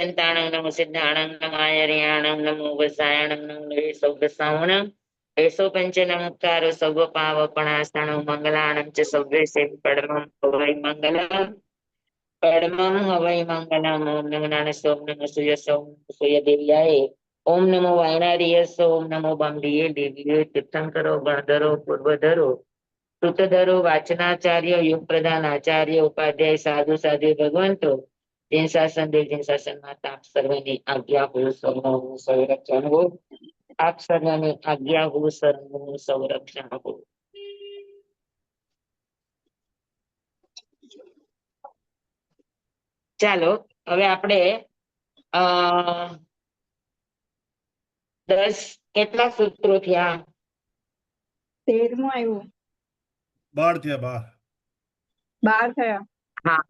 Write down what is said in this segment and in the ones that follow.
સિદ્ધાણં નમો સિદ્ધાણં નમાયર્યાણં નમો વસાયણં નમો એસો વસાવણં એસો પંચન મુક્તારો સૌ પાવપણાસણો મંગલાણં ચ સૌવેસે પડમં હવૈ મંગલમ પડમં હવૈ મંગલમ ઓમ નમો નારાયણ ઓમ નમો સૂર્ય સૂર્ય દેવ્યાય ઓમ નમો વાયનાર્યસ ઓમ નમો બંધીએ દેવીએ તીર્થંકરો ગણધરો પૂર્વધરો શ્રુતધરો વાચનાચાર્ય યુગ પ્રધાન આચાર્ય ઉપાધ્યાય સાધુ સાધુ ભગવંતો જૈન શાસન દેવ જૈન શાસન માતા આપ સર્વની આજ્ઞા હો સર્વનું સંરક્ષણ હો આપ સર્વની આજ્ઞા હો સર્વનું સંરક્ષણ હો. ચાલો હવે આપણે 10 કેટલા સૂત્રો થયા? 13મું આવ્યું. 12 થયા. 12 થયા. હા,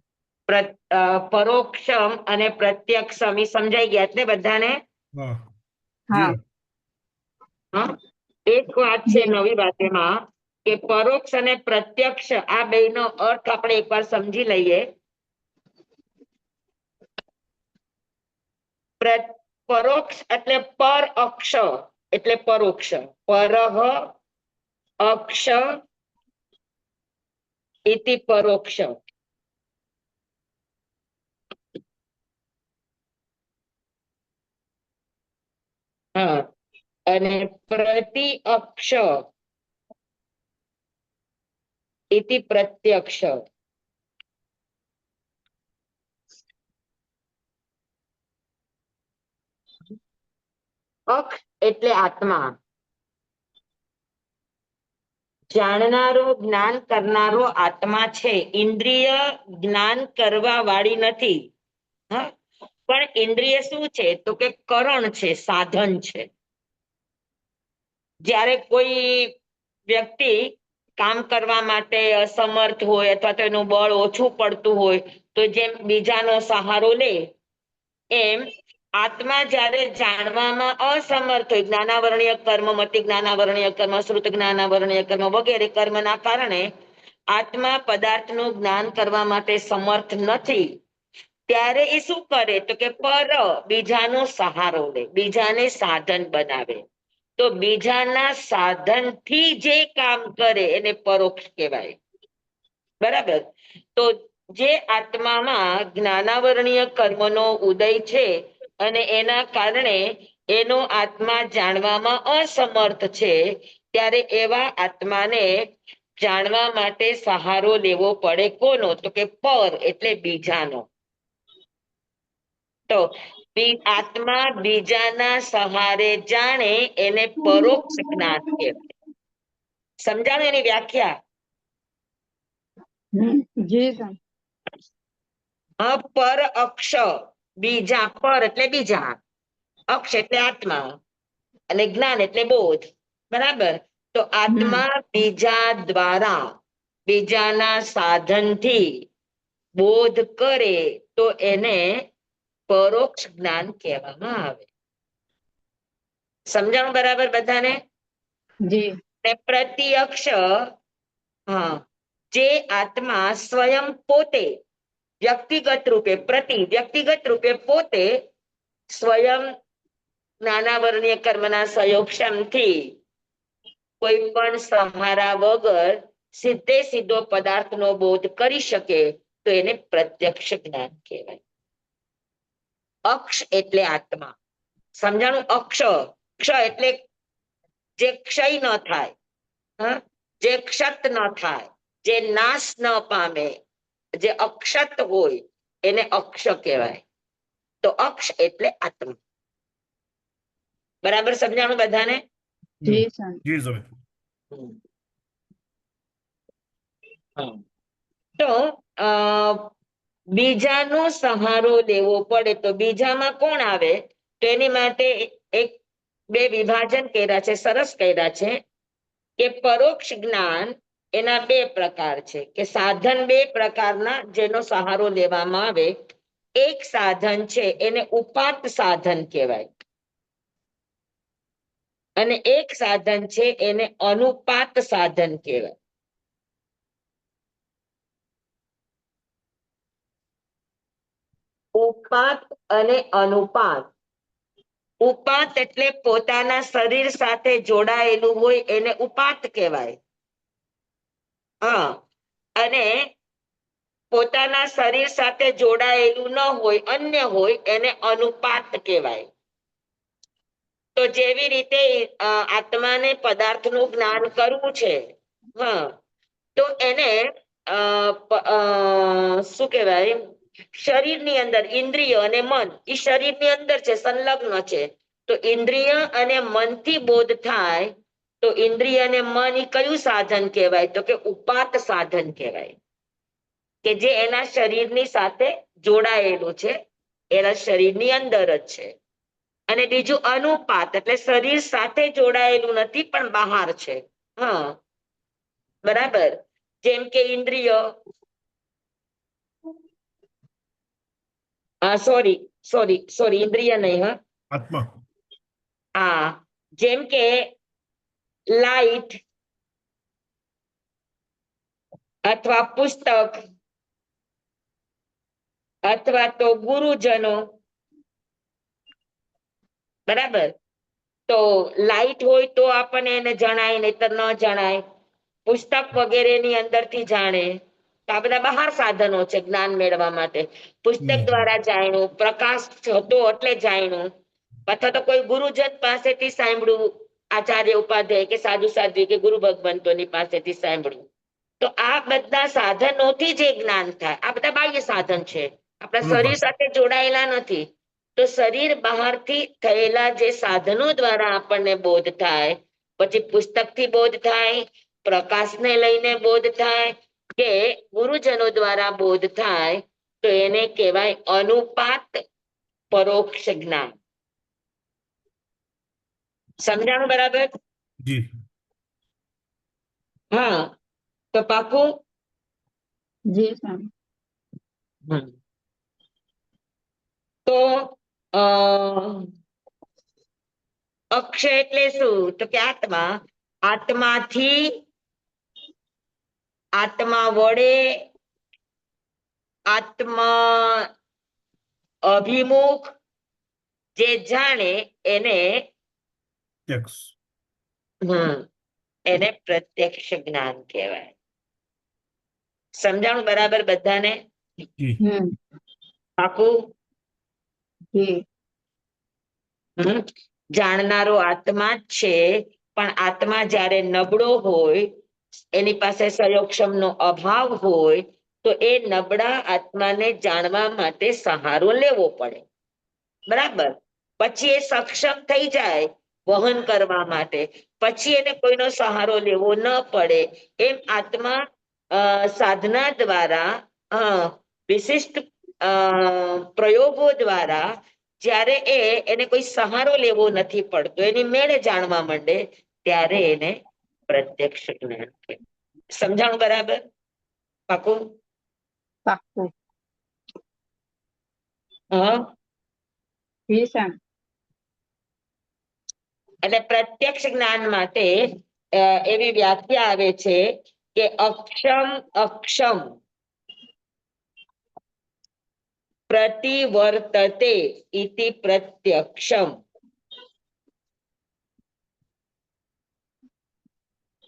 પરોક્ષમ અને પ્રત્યક્ષમ ઈ સમજાઈ ગયા એટલે બધાને? હા હા હા, એક વાત છે નવી વાત એમાં કે પરોક્ષ અને પ્રત્યક્ષ આ બેયનો અર્થ આપણે એકવાર સમજી લઈએ. પરોક્ષ એટલે પર અક્ષ એટલે પરોક્ષ, પરહ અક્ષ ઇતિ પરોક્ષ. હા, અને પ્રતિ અક્ષ ઇતિ પ્રત્યક્ષ. અક્ષ એટલે આત્મા, જાણનારો જ્ઞાન કરનારો આત્મા છે. ઇન્દ્રિય જ્ઞાન કરવા વાળી નથી. હા, પણ ઇન્દ્રિય શું છે તો કે કરણ છે, સાધન છે. જ્યારે કોઈ વ્યક્તિ કામ કરવા માટે અસમર્થ હોય અથવા તો એનું બળ ઓછું પડતું હોય તો જેમ બીજાનો સહારો લે એમ આત્મા જ્યારે જાણવામાં અસમર્થ હોય, જ્ઞાનાવરણીય કર્મ, મતિ જ્ઞાનાવરણીય કર્મ, શ્રુત જ્ઞાનાવરણીય કર્મ વગેરે કર્મના કારણે આત્મા પદાર્થનું જ્ઞાન કરવા માટે સમર્થ નથી, ત્યારે એ શું કરે તો કે પર બીજાનો સહારો લે, બીજાને સાધન બનાવે. તો બીજાના સાધનથી જે કામ કરે એને પરોક્ષ કહેવાય. બરાબર? તો જે આત્મામાં જ્ઞાનાવરણીય કર્મનો ઉદય છે અને એના કારણે એનો આત્મા જાણવામાં અસમર્થ છે, ત્યારે એવા આત્માને જાણવા માટે સહારો લેવો પડે. કોનો? તો કે પર એટલે બીજાનો. તો આત્મા બીજાના સહારે જાણે એને પરોક્ષ જ્ઞાન કહેવાય. સમજાણું એની વ્યાખ્યા? જી સર. પર અક્ષ બીજા, પર એટલે બીજા, અક્ષ એટલે આત્મા અને જ્ઞાન એટલે બોધ. બરાબર? તો આત્મા બીજા દ્વારા, બીજાના સાધનથી બોધ કરે તો એને પરોક્ષ જ્ઞાન કહેવામાં આવે. સમજાણું બરાબર બધાને? જી. પ્રત્યક્ષ, હા, જે આત્મા સ્વયં પોતે વ્યક્તિગત રૂપે, વ્યક્તિગત રૂપે પોતે સ્વયં જ્ઞાનાવરણીય કર્મના સંયોગક્ષમથી કોઈ પણ સહારા વગર સીધે સીધો પદાર્થનો બોધ કરી શકે તો એને પ્રત્યક્ષ જ્ઞાન કહેવાય. અક્ષ એટલે આત્મા. સમજાણું? અક્ષ, ક્ષ એટલે જે ક્ષય ન થાય, જે ક્ષત ન થાય, જે નાશ ન પામે, જે અક્ષત હોય એને અક્ષ કહેવાય. તો અક્ષ એટલે આત્મા. બરાબર સમજાણું બધાને? જી સર. જી સર. તો બીજાનો સહારો લેવો પડે તો બીજામાં કોણ આવે? તો એની માટે એક બે વિભાજન કર્યા છે, સરસ કર્યા છે કે પરોક્ષ જ્ઞાન એના બે પ્રકાર છે, કે સાધન બે પ્રકારના જેનો સહારો લેવામાં આવે. એક સાધન છે એને ઉપાત્ત સાધન કહેવાય અને એક સાધન છે એને અનુપાત સાધન કહેવાય. ઉપાત અને અનુપાત. ઉપાત એટલે પોતાના શરીર સાથે જોડાયેલું હોય એને ઉપાત કહેવાય. હા, અને પોતાના શરીર સાથે જોડાયેલું ન હોય, અન્ય હોય, એને અનુપાત કહેવાય. તો જેવી રીતે આત્માને પદાર્થનું જ્ઞાન કરવું છે, હા, તો એને શું કહેવાય, શરીરની અંદર ઇન્દ્રિય અને મન એ શરીરની અંદર છે, સંલગ્ન છે. તો ઇન્દ્રિય અને મનથી બોધ થાય. તો ઇન્દ્રિય અને મન એ કયું સાધન કહેવાય? તો કે ઉપાત સાધન કહેવાય, કે જે એના શરીરની સાથે જોડાયેલું છે, એના શરીરની અંદર જ છે. અને બીજું અનુપાત એટલે શરીર સાથે જોડાયેલું નથી પણ બહાર છે. હા, બરાબર. જેમ કે ઇન્દ્રિય, સોરી સોરી સોરી ઇન્દ્રિય નહીં, હા, आत्मा હા, જેમ કે લાઈટ અથવા પુસ્તક અથવા તો ગુરુજનો, બરાબર. તો લાઈટ હોય તો આપણને એને જણાય, નહીતર ન જણાય. પુસ્તક વગેરેની અંદરથી જાણે. તો આ બધા બહાર સાધનો છે જ્ઞાન મેળવવા માટે. પુસ્તક દ્વારા જાણ્યું, પ્રકાશ હતો એટલે જાણ્યું, અથવા તો કોઈ ગુરુજન પાસેથી સાંભળ્યું, આચાર્ય ઉપાધ્યાય કે સાધુ સાધ્વી કે ગુરુ ભગવંતોની પાસેથી સાંભળ્યું. તો આ બધા સાધનોથી જે જ્ઞાન થાય, આ બધા બાહ્ય સાધન છે, આપણા શરીર સાથે જોડાયેલા નથી. તો શરીર બહારથી થયેલા જે સાધનો દ્વારા આપણને બોધ થાય, પછી પુસ્તકથી બોધ થાય, પ્રકાશને લઈને બોધ થાય, કે ગુરુજનો દ્વારા બોધ થાય, તો એને કહેવાય અનુપાત પરોક્ષ જ્ઞાન. સમજાણું બરાબર? जी હા, તો પાકું? જી સ્વામી. તો અક્ષય એટલે શું? તો કે આત્મા. આત્માથી, આત્મા વડે, આત્મા અભિમુખ જે જાણે એને यक्स એને પ્રત્યક્ષ જ્ઞાન કહેવાય. સમજાણું બરાબર બધાને? जी પાકું? જી. જાણનારો આત્મા જ છે, પણ આત્મા જ્યારે નબળો હોય, એની પાસે સંયોગક્ષમનો અભાવ હોય, તો એ નબળા આત્માને જાણવા માટે સહારો લેવો પડે. બરાબર. પછી એ સક્ષમ થઈ જાય વહન કરવા માટે, પછી એને કોઈનો સહારો લેવો ન પડે. એમ આત્મા સાધના દ્વારા, વિશિષ્ટ પ્રયોગો દ્વારા, જ્યારે એને કોઈ સહારો લેવો નથી પડતો, એની મેળે જાણવા માંડે, ત્યારે એને પ્રત્યક્ષ જ્ઞાન કહેવાય. સમજાણું બરાબર? પાકું? પાક્કું. હા. જી સ્વામી. એટલે પ્રત્યક્ષ જ્ઞાન માટે એવી વ્યાખ્યા આવે છે કે અક્ષમ અક્ષમ પ્રતિવર્તતે ઇતિ પ્રત્યક્ષમ.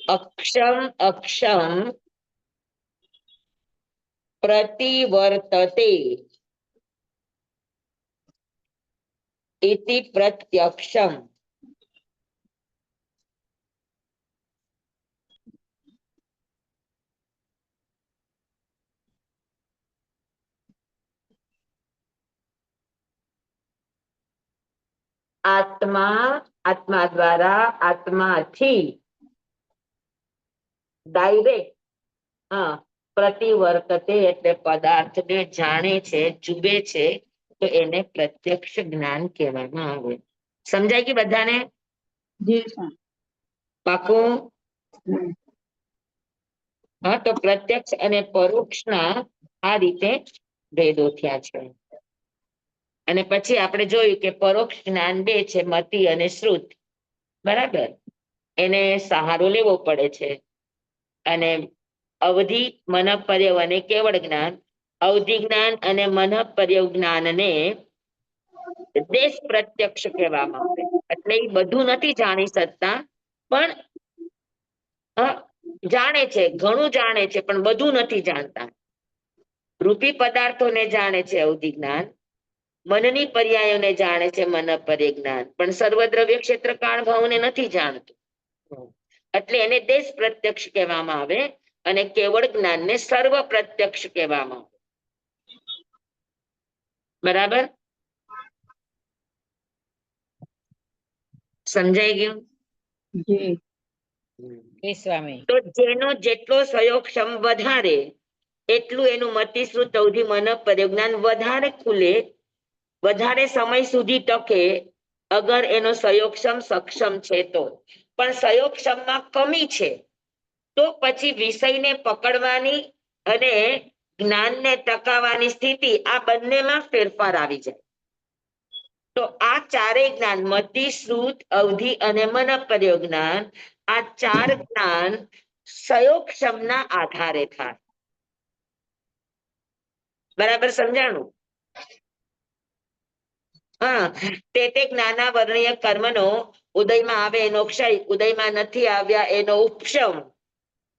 અક્ષમ અક્ષમ પ્રતિવર્તતે ઇતિ પ્રત્યક્ષમ. આત્મા, આત્મા દ્વારા, આત્માથી ડાયરેક્ટ, હા, પ્રતિવર્તતે એટલે પદાર્થને જાણે છે, જુએ છે, તો એને પ્રત્યક્ષ જ્ઞાન કહેવામાં આવે. સમજાય કે બધાને? જી સ્વામી. પાકું? હમ. હા, તો પ્રત્યક્ષ અને પરોક્ષના આ રીતે ભેદો થયા છે. અને પછી આપણે જોયું કે પરોક્ષ જ્ઞાન બે છે, મતિ અને શ્રુતિ. બરાબર. એને સહારો લેવો પડે છે. અને અવધિ, મનપર્યવ અને કેવળ જ્ઞાન, અવધિ જ્ઞાન અને મનઃપર્ય જ્ઞાનને દેશ પ્રત્યક્ષ કહેવામાં આવે. એટલે એ બધું નથી જાણી શકતા, પણ જાણે છે, ઘણું જાણે છે, પણ બધું નથી જાણતા. રૂપી પદાર્થોને જાણે છે અવધિ જ્ઞાન, મનની પર્યાયોને જાણે છે મનઃપર્ય જ્ઞાન, પણ સર્વદ્રવ્ય ક્ષેત્ર કાળ ભાવને નથી જાણતું. એટલે એને દેશ પ્રત્યક્ષ કહેવામાં આવે અને કેવળ જ્ઞાનને સર્વ પ્રત્યક્ષ કહેવામાં આવે. બરાબર? સમજાઈ ગયું? જી જી સ્વામી. તો જેનો જેટલો સહયોગક્ષમ વધારે એટલું એનું મતિશ્રુત અવધિ મનઃપર્ય જ્ઞાન વધારે ખુલે, વધારે સમય સુધી ટકે, અગર એનો સહયોગક્ષમ સક્ષમ છે તો. પણ સહયોગક્ષમમાં કમી છે તો પછી વિષયને પકડવાની અને જ્ઞાનને ટકાવવાની સ્થિતિ, આ બંનેમાં ફેરફાર આવી જાય. તો આ ચારેય જ્ઞાન મતિ, શ્રુત, અવધિ અને મનઃપર્ય જ્ઞાન, આ ચાર જ્ઞાન સહયોગક્ષમના આધારે થાય. બરાબર સમજાણું? હા, તે જ્ઞાનાવર્ણીય કર્મનો ઉદયમાં આવે એનો ક્ષય, ઉદયમાં નથી આવ્યા એનો ઉપશમ.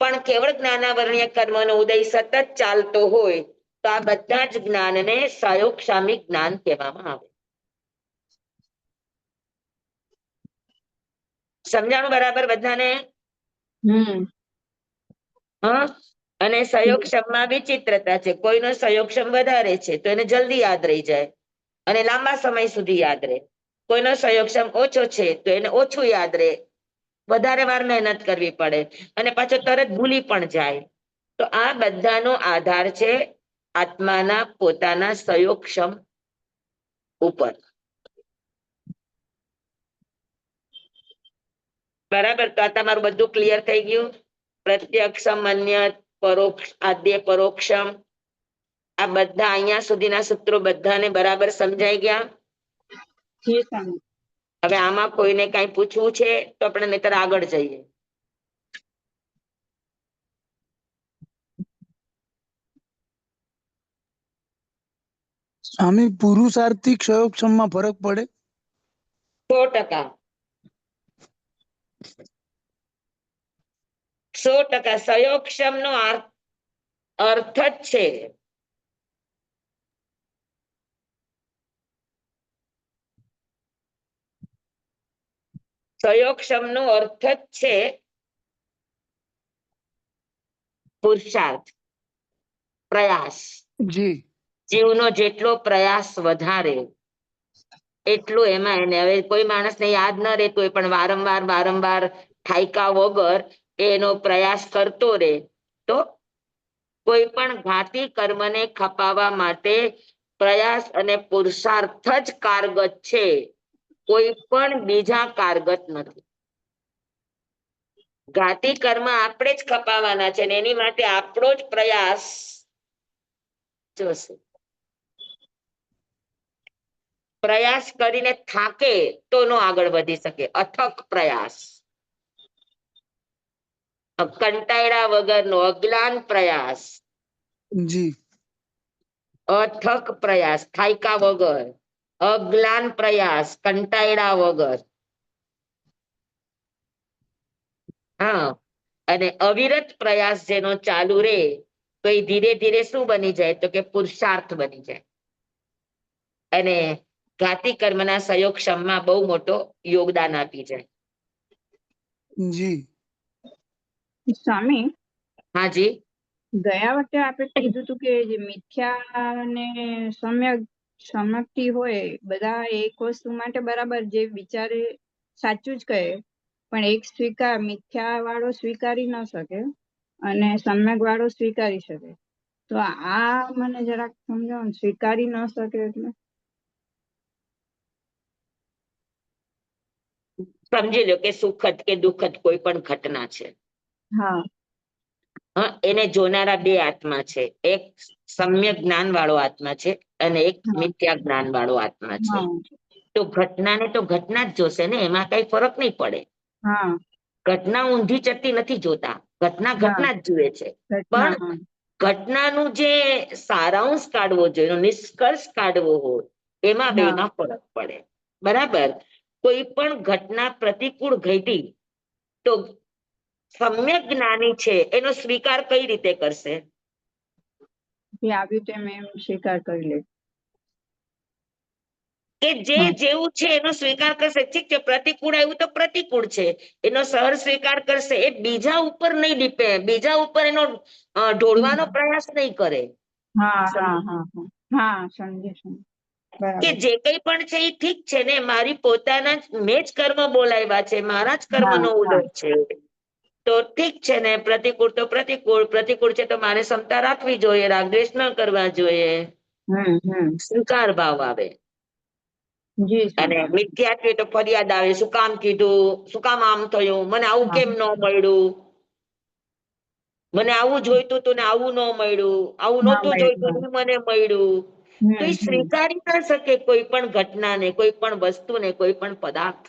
પણ કેવળ જ્ઞાનાવર્ણીય કર્મનો ઉદય સતત ચાલતો હોય તો આ બધા જ જ્ઞાનને સહયોગક્ષમી જ્ઞાન કહેવામાં આવે. સમજાણું બરાબર બધાને? હા. અને સહયોગક્ષમમાં વિચિત્રતા છે. કોઈનો સહયોગક્ષમ વધારે છે તો એને જલ્દી યાદ રહી જાય અને લાંબા સમય સુધી યાદ રહે. કોઈનો સહયોગક્ષમ ઓછો છે તો એને ઓછું યાદ રહે, વધારે વાર મહેનત કરવી પડે અને પાછો તરત ભૂલી પણ જાય. તો આ બધાનો આધાર છે આત્માના પોતાના સહયોગક્ષમ ઉપર. બરાબર? તો આ તમારું બધું ક્લિયર થઈ ગયું? પ્રત્યક્ષમ, અન્ય, પરોક્ષ, આદ્ય, પરોક્ષમ, આ બધા અહીંયા સુધીના સૂત્રો બધાને બરાબર સમજાઈ ગયા? જી સ્વામી. હવે આમાં કોઈને કઈ પૂછવું છે તો આપણે નહીતર આગળ જઈએ. સ્વામી, પુરુષાર્થી ક્ષયોક્ષમમાં ફરક પડે? 100%. 100% સહયોગક્ષમ નો અર્થ જ છે સહયોગક્ષમ નો અર્થ જ છે પુરુષાર્થ, પ્રયાસ. જી. જીવનો જેટલો પ્રયાસ વધારે એટલું એમાં એને, હવે કોઈ માણસને યાદ ન રહેતું હોય પણ વારંવાર ઠાયકા વગર એનો પ્રયાસ કરતો રહે તો કોઈ પણ ઘાતી કર્મને ખપાવવા માટે પ્રયાસ અને પુરુષાર્થ જ કારગત છે, કોઈ પણ બીજા કારગત નથી. ઘાતી કર્મ આપણે જ ખપાવવાના છે ને એની માટે આપણો જ પ્રયાસ જોશે. પ્રયાસ કરીને થાકે તો નો આગળ વધી શકે. અથક પ્રયાસ, કંટાળ્યા વગરનો અજ્ઞાન પ્રયાસ, જી. અથક પ્રયાસ, થાયકા વગર, અજ્ઞાન પ્રયાસ, કંટાળ્યા વગર. હા, અને અવિરત પ્રયાસ જેનો ચાલુ રે તો એ ધીરે ધીરે શું બની જાય તો કે પુરુષાર્થ બની જાય અને ઘાતી કર્મના સહયોગક્ષમમાં બહુ મોટો યોગદાન આપી જાય. જી. સ્વામી, હાજી. ગયા વખતે આપણે કીધું હતું કે જે મિથ્યા ને સમ્યક સમજતી હોય બધા એક વસ્તુ માટે બરાબર જે વિચારે સાચું જ કહે, પણ એક મિથ્યા વાળો સ્વીકારી ન શકે અને સમ્યક વાળો સ્વીકારી શકે. તો આ મને જરાક સમજાવો ને, સ્વીકારી ન શકે એટલે? સમજી લો કે સુખદ કે દુઃખદ કોઈ પણ ઘટના છે. હા. એને જોનારા બે આત્મા છે, એક સમ્યક જ્ઞાન વાળો આત્મા છે અને એક મિથ્યા જ્ઞાન વાળો આત્મા છે. તો ઘટનાને તો ઘટના જ જોશે ને, એમાં કઈ ફરક નહીં પડે. ઘટના ઊંધી ચટતી નથી જોતા, ઘટના જ જુએ છે. પણ ઘટનાનું જે સારાંશ કાઢવો જોઈએ એનો નિષ્કર્ષ કાઢવો હોય એમાં બેમાં ફરક પડે. બરાબર. કોઈ પણ ઘટના પ્રતિકૂળ ઘટી તો સમ્યક જ્ઞાની છે એનો સ્વીકાર કઈ રીતે કરશે? જે આવ્યું તેમ એમ સ્વીકાર કરી લે. કે જે હા. જેવું છે એનો સ્વીકાર કરશે. ઠીક છે, પ્રતિકૂળ આવ્યું તો પ્રતિકૂળ છે એનો સહર સ્વીકાર કરશે. એ બીજા ઉપર નહીં ડિપેન્ડ, બીજા ઉપર એનો ઢોળવાનો પ્રયાસ નહીં કરે. હા હા હા હા હા સમજી કે બરાબર. જે કંઈ પણ છે એ ઠીક છે ને, મારી પોતાના મેં જ કર્મ બોલાવ્યા છે, મારા જ કર્મનો હા ઉદય છે, તો ઠીક છે ને. પ્રતિકૂળ તો પ્રતિકૂળ, પ્રતિકૂળ છે તો મારે ક્ષમતા રાખવી જોઈએ, રાગદ્વેષ ન કરવા જોઈએ, હમ. સ્વીકાર ભાવ આવે. જી અને સ્વામી. મિથ્યા કહે તો ફરિયાદ આવે, શું કામ કીધું, શું કામ આમ થયું, મને આવું હા. કેમ ન મળ્યું, મને આવું જોઈતું હતું ને આવું ન મળ્યું, આવું ના નહોતું મળ્યું. જોઈતું ને મને મળ્યું. તો એ હમ. સ્વીકારી ના શકે કોઈ પણ ઘટનાને, કોઈ પણ વસ્તુને, કોઈ પણ પદાર્થ.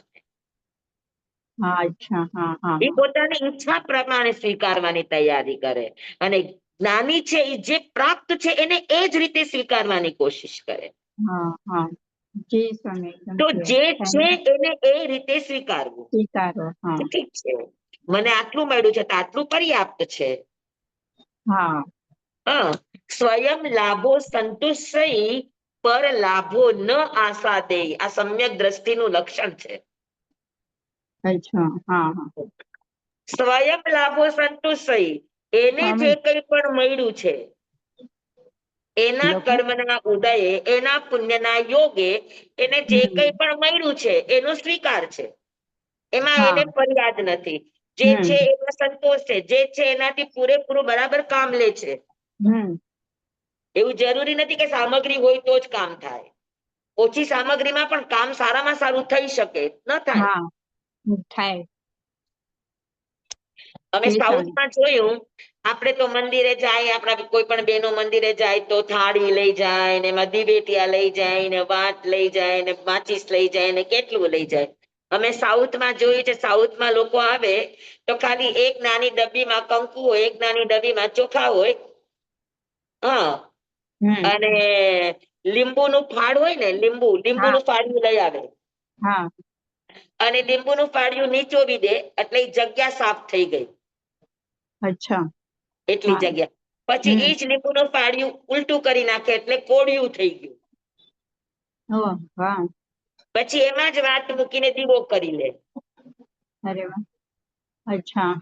હા અચ્છા હા હા એ પોતાની ઈચ્છા પ્રમાણે સ્વીકારવાની તૈયારી કરે. અને જ્ઞાની છે એ જે પ્રાપ્ત છે એને એ જ રીતે સ્વીકારવાની કોશિશ કરે. હા હા જી સ્વામી એકદમ તો clear. જે Thank છે you. એને એ રીતે સ્વીકારવું. સ્વીકારો. હા તો ઠીક છે, મને આટલું મળ્યું છે તો આટલું પર્યાપ્ત છે. હા હા, સ્વયં લાભો સંતુષ્ટ થઈ પર લાભો ન આસાદે, આ સમ્યક દ્રષ્ટિનું લક્ષણ છે. અચ્છા હા હા સ્વયં લાભો સંતુષ્ટ થઈ, એને જે સ્વામી કંઈ પણ મળ્યું છે એના લખો. કર્મના ઉદયે, એના પુણ્યના યોગે એને જે કંઈ પણ મળ્યું છે એનો સ્વીકાર છે. એમાં હા એને ફરિયાદ નથી. જે છે હમ એમાં સંતોષ છે, જે છે એનાથી પૂરેપૂરું બરાબર કામ લે છે. હમ એવું જરૂરી નથી કે સામગ્રી હોય તો જ કામ થાય. ઓછી સામગ્રીમાં પણ કામ સારામાં સારું થઈ શકે, ન થાય. હા થાય. અમે જી સ્વામી. સાઉથમાં જોયું, આપણે તો મંદિરે જાય, આપણા કોઈ પણ બહેનો મંદિરે જાય તો થાળી લઈ જાય ને, એમાં દીવેટિયા લઈ જાય ને, વાટ લઈ જાય ને, માચીસ લઈ જાય ને, કેટલું લઈ જાય. અમે સાઉથમાં જોયું છે, સાઉથમાં લોકો આવે તો ખાલી એક નાની ડબ્બીમાં કંકુ હોય, એક નાની ડબ્બીમાં ચોખા હોય. હા, હમ અને લીંબુનું ફાડ હોય ને, હા લીંબુનું ફાડિયું લઈ આવે. હા અને લીંબુનું ફાડિયું નીચોવી દે એટલે ઈ જગ્યા સાફ થઈ ગઈ. અચ્છા એટલી હા જગ્યા. પછી હમ ઈ જ લીંબુનું ફાડિયું ઉલટું કરી નાખે એટલે કોળિયું થઈ ગયું. ઓહ વાહ. પછી એમાં જ વાત મૂકીને દીવો કરી લે. અરે વાહ. અચ્છા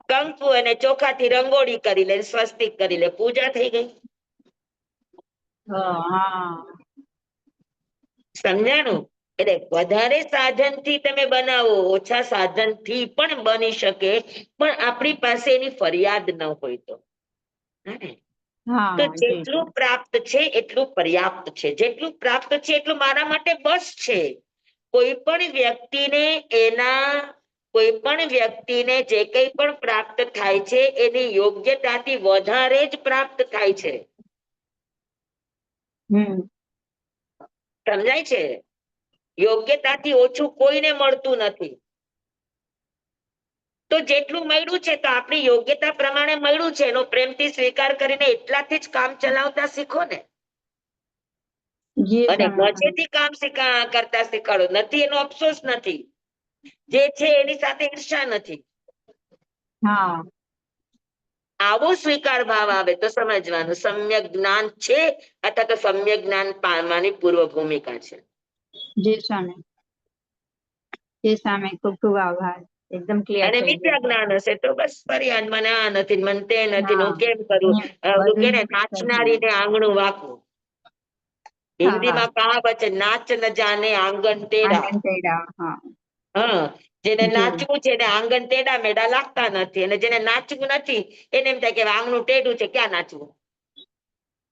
કંકુ અને ચોખાથી રંગોળી કરી લે, સ્વસ્તિક કરી લે, પૂજા થઈ ગઈ. હા સમજાણું? એટલે વધારે સાધનથી તમે બનાવો, ઓછા સાધનથી પણ બની શકે, પણ આપણી પાસે એની ફરિયાદ ન હોય તો. તો હા જી જેટલું પ્રાપ્ત છે એટલું પર્યાપ્ત છે, જેટલું પ્રાપ્ત છે એટલું મારા માટે બસ છે. કોઈ પણ વ્યક્તિને એના કોઈ પણ વ્યક્તિને જે કંઈ પણ પ્રાપ્ત થાય છે એની યોગ્યતાથી વધારે જ પ્રાપ્ત થાય છે. હમ સમજાય છે? યોગ્યતાથી ઓછું કોઈને મળતું નથી. તો જેટલું મળ્યું છે તો આપણી યોગ્યતા પ્રમાણે મળ્યું છે, એનો પ્રેમથી સ્વીકાર કરીને એટલાથી જ કામ ચલાવતા શીખો ને. જી અને સ્વામી. મજેથી કામ કરતા શીખવાડો, નથી એનો અફસોસ નથી. જે છે એની સાથે ઈર્ષા નથી. હા આવો સ્વીકાર ભાવ આવે તો સમજવાનું સમ્યક જ્ઞાન છે અથવા તો સમ્યક જ્ઞાન પામવાની પૂર્વ ભૂમિકા છે. જી સ્વામી. જી સ્વામી ખૂબ ખૂબ આભાર. એકદમ ક્લિયર અને થઈ મિથ્યા ગયું. જ્ઞાન હશે તો બસ ફરિયાદ, મને આ નથી, મને તે નથી, હા હું કેમ કરું. ઓલું કે બધું ને, નાચનારીને આંગણું વાંકવું. હા હા હિન્દીમાં કહાવત છે, નાચ ન જાને આંગણ ટેઢા. આંગણ તેડા હા હા, જેને જી નાચવું છે એને આંગણ ટેઢા મેઢા લાગતા નથી, અને જેને નાચવું નથી એને એમ થાય કે આંગણું ટેઢું છે, ક્યાં નાચવું.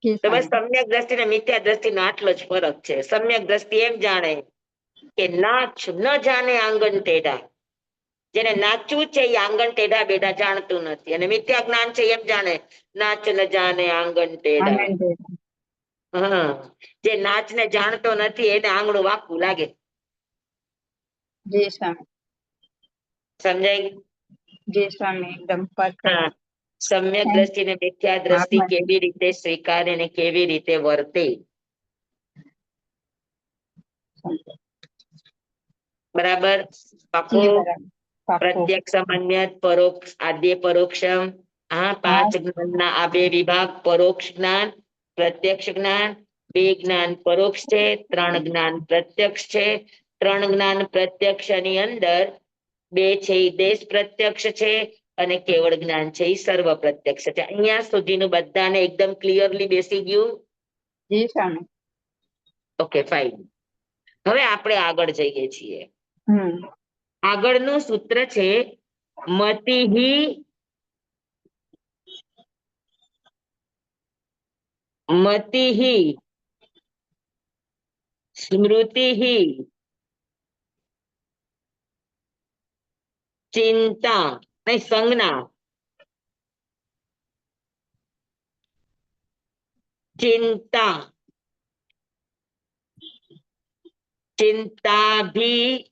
જી તો બસ સ્વામી. સમ્યક દ્રષ્ટિ ને મિથ્યા દ્રષ્ટિનો આટલો જ ફરક છે. સમ્યક દ્રષ્ટિ એમ જાણે કે નાચ ન જાને આંગણ ટેઢા. જેને નાચવું છે એ આંગણ ટેઢા બેઢા જાણતું નથી, અને મિથ્યા જ્ઞાન છે એમ જાણે નાચ ન જાને આંગણ ટેઢા. આંગણ તેડા હા, જે નાચને જાણતો નથી એને આંગણું વાંકવું લાગે. જી સ્વામી. સમજાય? જી સ્વામી એકદમ પરફેક્ટ. હા, સમ્યક દ્રષ્ટિ અને મિથ્યા દ્રષ્ટિ હા. કેવી રીતે સ્વીકારે અને કેવી રીતે વર્તે. બરાબર. પાકો. જી બરાબર પાક્કું. પ્રત્યક્ષ સામાન્ય પરોક્ષ આદ્ય પરોક્ષમ. આ પાંચ જ્ઞાનના આ બે વિભાગ પરોક્ષ જ્ઞાન પ્રત્યક્ષ જ્ઞાન. બે જ્ઞાન પરોક્ષ છે, ત્રણ જ્ઞાન પ્રત્યક્ષ છે. ત્રણ જ્ઞાન પ્રત્યક્ષની અંદર બે છે એ દેશ પ્રત્યક્ષ છે અને કેવળ જ્ઞાન છે એ સર્વ પ્રત્યક્ષ છે. અહીંયા સુધીનું બધાને એકદમ ક્લિયરલી બેસી ગયું. જી સ્વામી. Okay fine. હવે આપણે આગળ જઈએ છીએ. હમ. આગળનું સૂત્ર છે મતિહી મતિહી સ્મૃતિહી ચિંતા નહીં સંજ્ઞા ચિંતા ચિંતાભી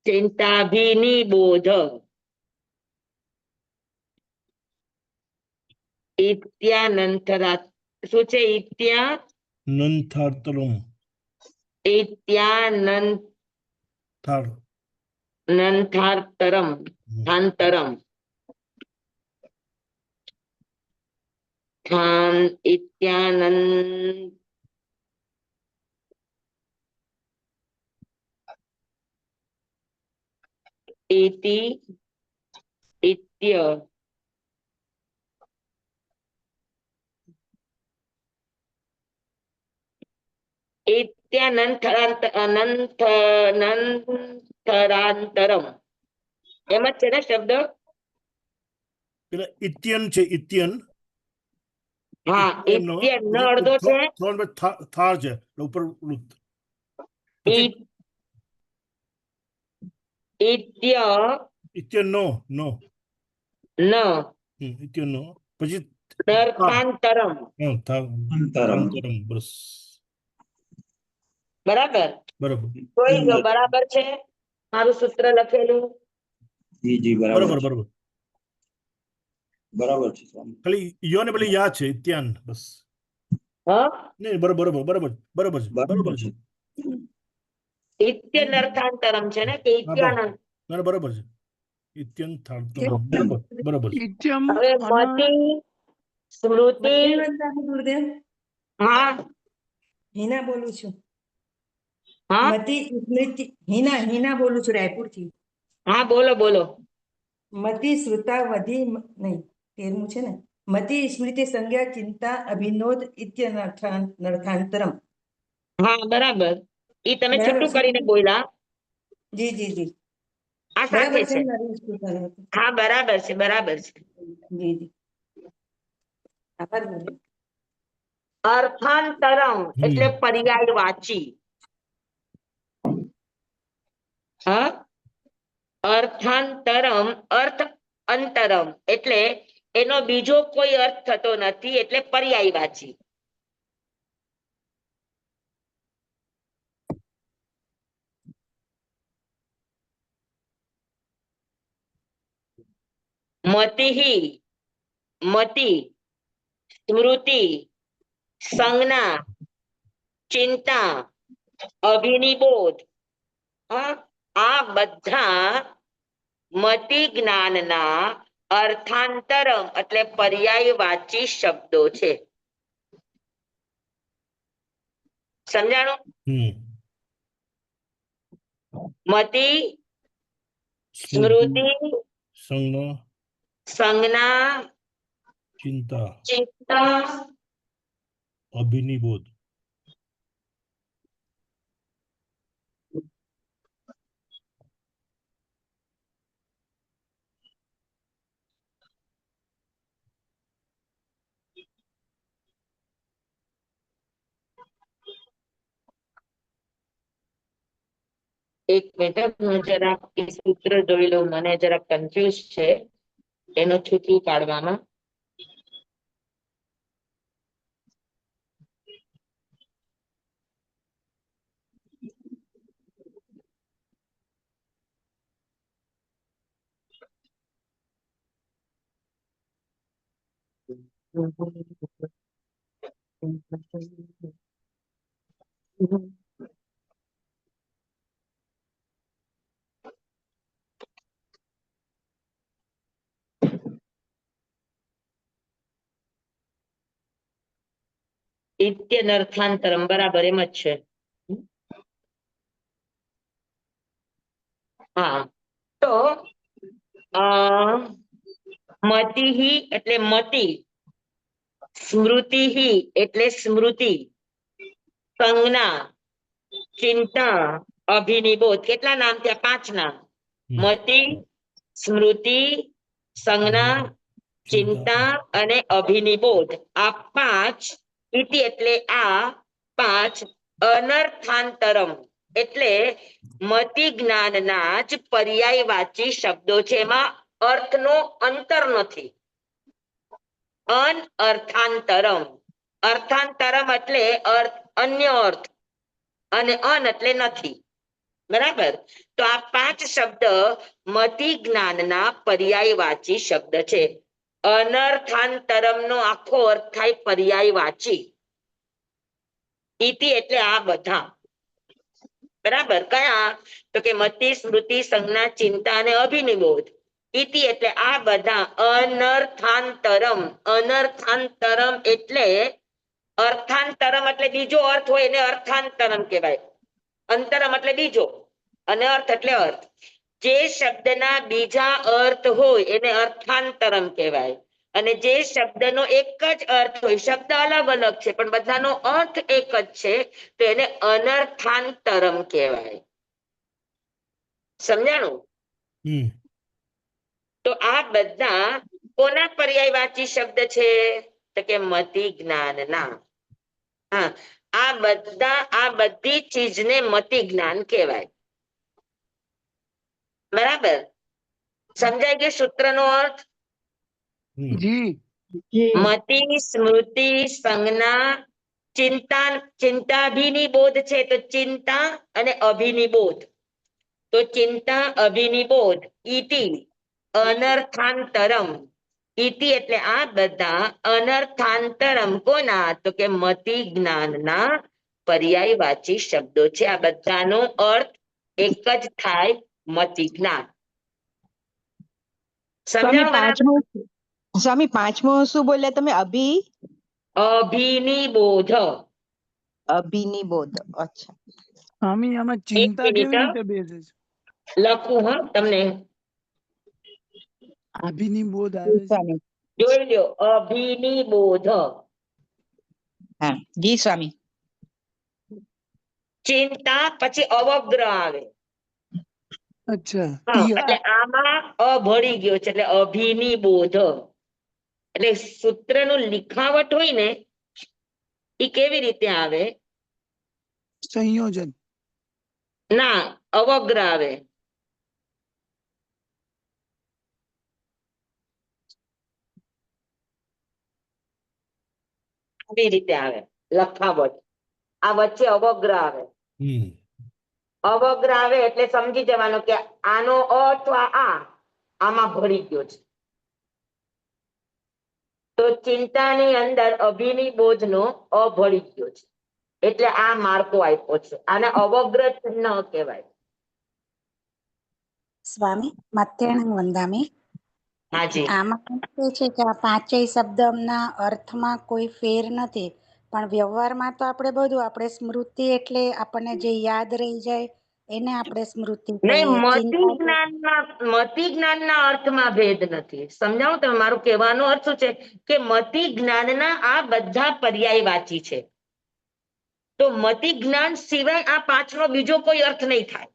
ચિંતાભિનિબોધ ઇત્યાનંતરા શું છે નંથાર્તરમ ઇત્યાનંત થાર નંથાર્તરમ થાંતરમ થાન ઇત્યાનંદ ઇતિ ઇત્ય નંથરાંતરમ એમ જ છે ને શબ્દ. એટલે ઇત્યન છે ઇત્યન હા ઇત્યનનો ઇત્ય ન અડધો છે ત્રણ બાદ થાર છે એટલે ઉપર ઓલું. પછી ઈ- ઇત્ય ઇત્યન નો નો ન ઇત્યન નો પછી નર્થાંતરમ થાંતરમ બસ બરાબર. બરાબર જોઈ લો બરાબર છે મારું સૂત્ર લખેલું. જી જી બરાબર બરાબર છે. બરાબર બરાબર છે સ્વામી. ખાલી યો ને પેલી યા છે ઇત્યાન બસ. હા નહીં બરાબર બરાબર બરાબર બરાબર છે બરાબર છે. ઇત્ય નર્થાંતરમ છે ને કે ઇત્યાનંદ. ના બરાબર છે ઇત્યન થાંતરમ બરાબર બરાબર છે. નિત્યમ હવે અને મતિ સ્મૃતિ ગુરુદેવ હા હિના બોલું છું. હા મતિ સ્મૃતિ હિના હિના બોલું છું રાયપુર થી. હા બોલો બોલો. મતિ શ્રુતાવધિ નહીં 13મું છે ને. મતિ સ્મૃતિ સંજ્ઞા ચિંતા અભિનોદ ઇત્ય નર્થાંતરમ. હા બરાબર. ઈ તમે બરાબર છૂટું છે? કરીને બોલ્યા. જી જી જી આ બરાબર સાથે છે છે. ને? નરેશ કૃપાને હતું. હા બરાબર છે બરાબર છે. જી જી આભાર ગુરુદેવ. અર્થાંતરમ એટલે પર્યાય વાચી. હા અર્થાંતરમ અર્થ અંતરમ એટલે એનો બીજો કોઈ અર્થ થતો નથી એટલે પર્યાય વાચી. મતિહિ મતિ સ્મૃતિ સંજ્ઞા ચિંતા અભિનિબોધ આ બધા મતિ જ્ઞાનના અર્થાંતરમ એટલે પર્યાયવાચી શબ્દો છે. સમજાણું? મતિ સ્મૃતિ સંજ્ઞા સંજ્ઞા ચિંતા ચિંતા અભિનિબોધ એક મિનિટ હું જરાક એ સૂત્ર જોઈ લઉં મને જરાક કન્ફ્યુઝ છે એનું છૂટું કાઢવામાં. ઇત્યનર્થાંતરમ બરાબર એમ જ છે. હા તો મતિહી એટલે મતિ, સ્મૃતિહી એટલે સ્મૃતિ, સંજ્ઞા, ચિંતા, અભિનિબોધ. કેટલા નામ થયા? 5 નામ. મતિ, સ્મૃતિ, સંજ્ઞા, ચિંતા અને અભિનિબોધ. આ 5 ઇતિ એટલે આ 5 અનર્થાંતરમ એટલે મતિ જ્ઞાનના જ પર્યાયવાચી શબ્દો છે. એમાં અર્થનો અંતર નથી. અનઅર્થાંતરમ, અર્થાંતરમ એટલે અર્થ, અન્ય અર્થ, અને અન એટલે નથી. બરાબર? તો આ 5 શબ્દ મતિ જ્ઞાનના પર્યાયવાચી શબ્દ છે. અનર્થાંતરમ નો આખો અર્થ થાય પર્યાયવાચી. ઇતિ એટલે આ બધા. બરાબર? કયા? તો કે મતિ, સ્મૃતિ, સંજ્ઞા, ચિંતા અને અભિનિબોધ. ઇતિ એટલે આ બધા. અનર્થાંતરમ, અનર્થાંતરમ એટલે અર્થાંતરમ એટલે બીજો અર્થ હોય એને અર્થાંતરમ કહેવાય. અંતરમ એટલે બીજો અને અર્થ એટલે અર્થ. જે શબ્દના બીજા અર્થ હોય એને અર્થાંતરમ કહેવાય. અને જે શબ્દનો એક જ અર્થ હોય, શબ્દ અલગ અલગ છે પણ બધાનો અર્થ એક જ છે, તો એને અનર્થાંતરમ કહેવાય. સમજાણું? તો આ બધા કોના પર્યાયવાચી શબ્દ છે? તો કે મતિ જ્ઞાનના. હા, આ બધી ચીજને મતિ જ્ઞાન કહેવાય. બરાબર? સમજાય ગયો સૂત્રનો અર્થ? જી મતિ, સ્મૃતિ, સંજ્ઞા, ચિંતા, ચિંતાભિનિબોધ છે તો ચિંતા અને અભિનિબોધ. તો ચિંતા, અભિનિબોધ ઇતિ અનર્થાંતરમ. ઇતિ એટલે આ બધા અનર્થાંતરમ કોના? તો કે મતિ જ્ઞાનના પર્યાયવાચી શબ્દો છે. આ બધાનો અર્થ એક જ થાય, મતિ જ્ઞાન. સમજાણું? સ્વામી 5મો શું બોલ્યા તમે? અભિનિબોધ. અભિનિબોધ. અચ્છા. સ્વામી આમાં ચિંતા મિનિટ. કેવી રીતે બેસે છે? લખું હા તમને, અભિનિબોધ જી આવે છે. સ્વામી. જોઈ લ્યો. અભિનિબોધ. હા જી સ્વામી. ચિંતા પછી અવગ્રહ આવે. અચ્છા. હા, એટલે આમાં અ ભળી ગયો છે એટલે અભિનિબોધ. એટલે સૂત્રનું લિખાવટ હોય ને એ કેવી રીતે આવે? સંયોજન. ના, અવગ્રહ આવે. આવી રીતે આવે લખાવટ. આ વચ્ચે અવગ્રહ આવે. અવગ્રહ આવે એટલે સમજી જવાનું કે આનો અ અથવા આમાં ભળી ગયો છે. તો ચિંતાની અંદર અભિનિબોધ નો અ ભળી ગયો છે એટલે આ માર્કો આપ્યો છે. આને અવગ્રહ ન કહેવાય. સ્વામી મધ્યાહ્ન વંદામી. હાજી. આમાં શું છે કે આ 5 શબ્દના અર્થમાં કોઈ ફેર નથી, પણ વ્યવહારમાં તો આપણે સ્મૃતિ એટલે આપણને જે યાદ રહી જાય એને આપણે સ્મૃતિ નહીં, કહીએ. મતિ જ્ઞાનના અર્થમાં ભેદ નથી. સમજાવું તમે? મારું કહેવાનો અર્થ શું છે કે મતિ જ્ઞાનના આ બધા પર્યાયવાચી છે. તો મતિ જ્ઞાન સિવાય આ 5નો બીજો કોઈ અર્થ નહીં થાય.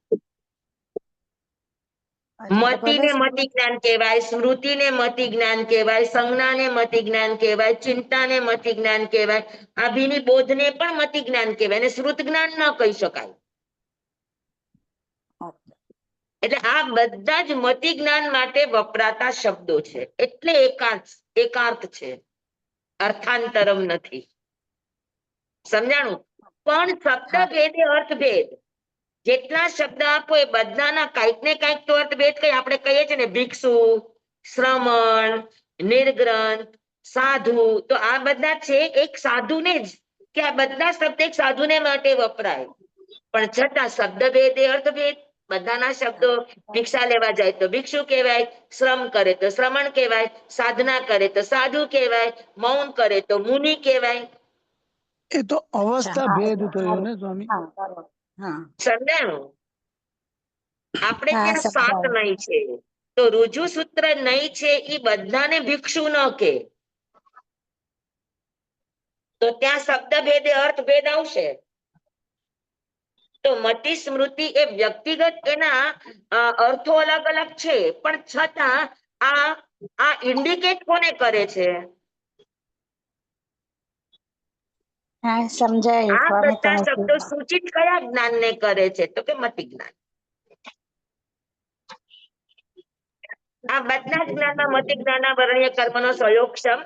મતિને મતિ જ્ઞાન કહેવાય, સ્મૃતિને મતિ જ્ઞાન કહેવાય, સંજ્ઞાને મતિ જ્ઞાન કહેવાય, ચિંતાને મતિ જ્ઞાન કહેવાય, અભિનિબોધને પણ મતિ જ્ઞાન કહેવાય અને શ્રુત જ્ઞાન ન કહી શકાય. એટલે આ બધા જ મતિ જ્ઞાન માટે વપરાતા શબ્દો છે. એટલે એકાર્થ છે, અર્થાંતરમ નથી. સમજાણું? પણ શબ્દ ભેદે અર્થભેદ. જેટલા શબ્દ આપો એ બધાના કાંઈક ને કાંઈક તો અર્થભેદ કઈ આપણે કહીએ છીએ ને, ભિક્ષુ, શ્રમણ, નિર્ગ્રંથ, સાધુ, તો આ બધા છે એક સાધુને જ, કે આ બધા શબ્દ એક સાધુને માટે વપરાય, પણ છતાં શબ્દભેદ એ અર્થભેદ. બધાના શબ્દો ભિક્ષા લેવા જાય તો ભિક્ષુ કહેવાય, શ્રમ કરે તો શ્રમણ કહેવાય, સાધના કરે તો સાધુ કહેવાય, મૌન કરે તો મુનિ કહેવાય. એ તો અવસ્થા હા, ભેદ થયો ને સ્વામી? હા, બરોબર. હા, સમજાણું? આપણે હા, ત્યાં સાત સમજાયું. નહીં છે, તો રુજુ સૂત્ર નહીં છે એ બધાને ભિક્ષુ ન કે, તો ત્યાં શબ્દ ભેદે અર્થ ભેદ આવશે. તો મતિ સ્મૃતિ એ વ્યક્તિગત એના અર્થો અલગ અલગ છે, પણ છતાં આ આ ઇન્ડિકેટ કોને કરે છે? હા, સમજાયું આ સ્વામી બધા તમે શબ્દો કીધું. સૂચિત કયા જ્ઞાનને કરે છે? તો કે મતિ જ્ઞાન. આ બધા જ જ્ઞાનમાં મતિ જ્ઞાનના વર્ણ્ય કર્મનો સહયોગક્ષમ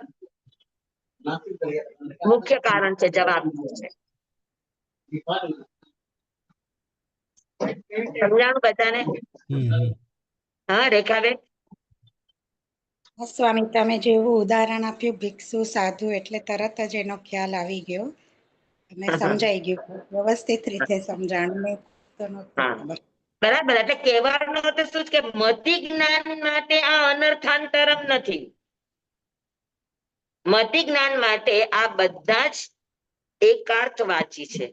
મુખ્ય કારણ છે, જવાબ છે. સમજાણું બધાને? હા રેખાબેન? હા, સ્વામી તમે જેવું ઉદાહરણ આપ્યું ભિક્ષુ સાધુ એટલે તરત જ એનો ખ્યાલ આવી ગયો અને સમજાઈ ગયું, વ્યવસ્થિત રીતે સમજાણું. મેં તો નહોતું હા ખબર. બરાબર. એટલે કહેવાનો તો શું છે કે મતિ જ્ઞાન માટે આ અનર્થાંતરમ નથી. મતિ જ્ઞાન માટે આ બધા જ એકાર્થવાચી છે.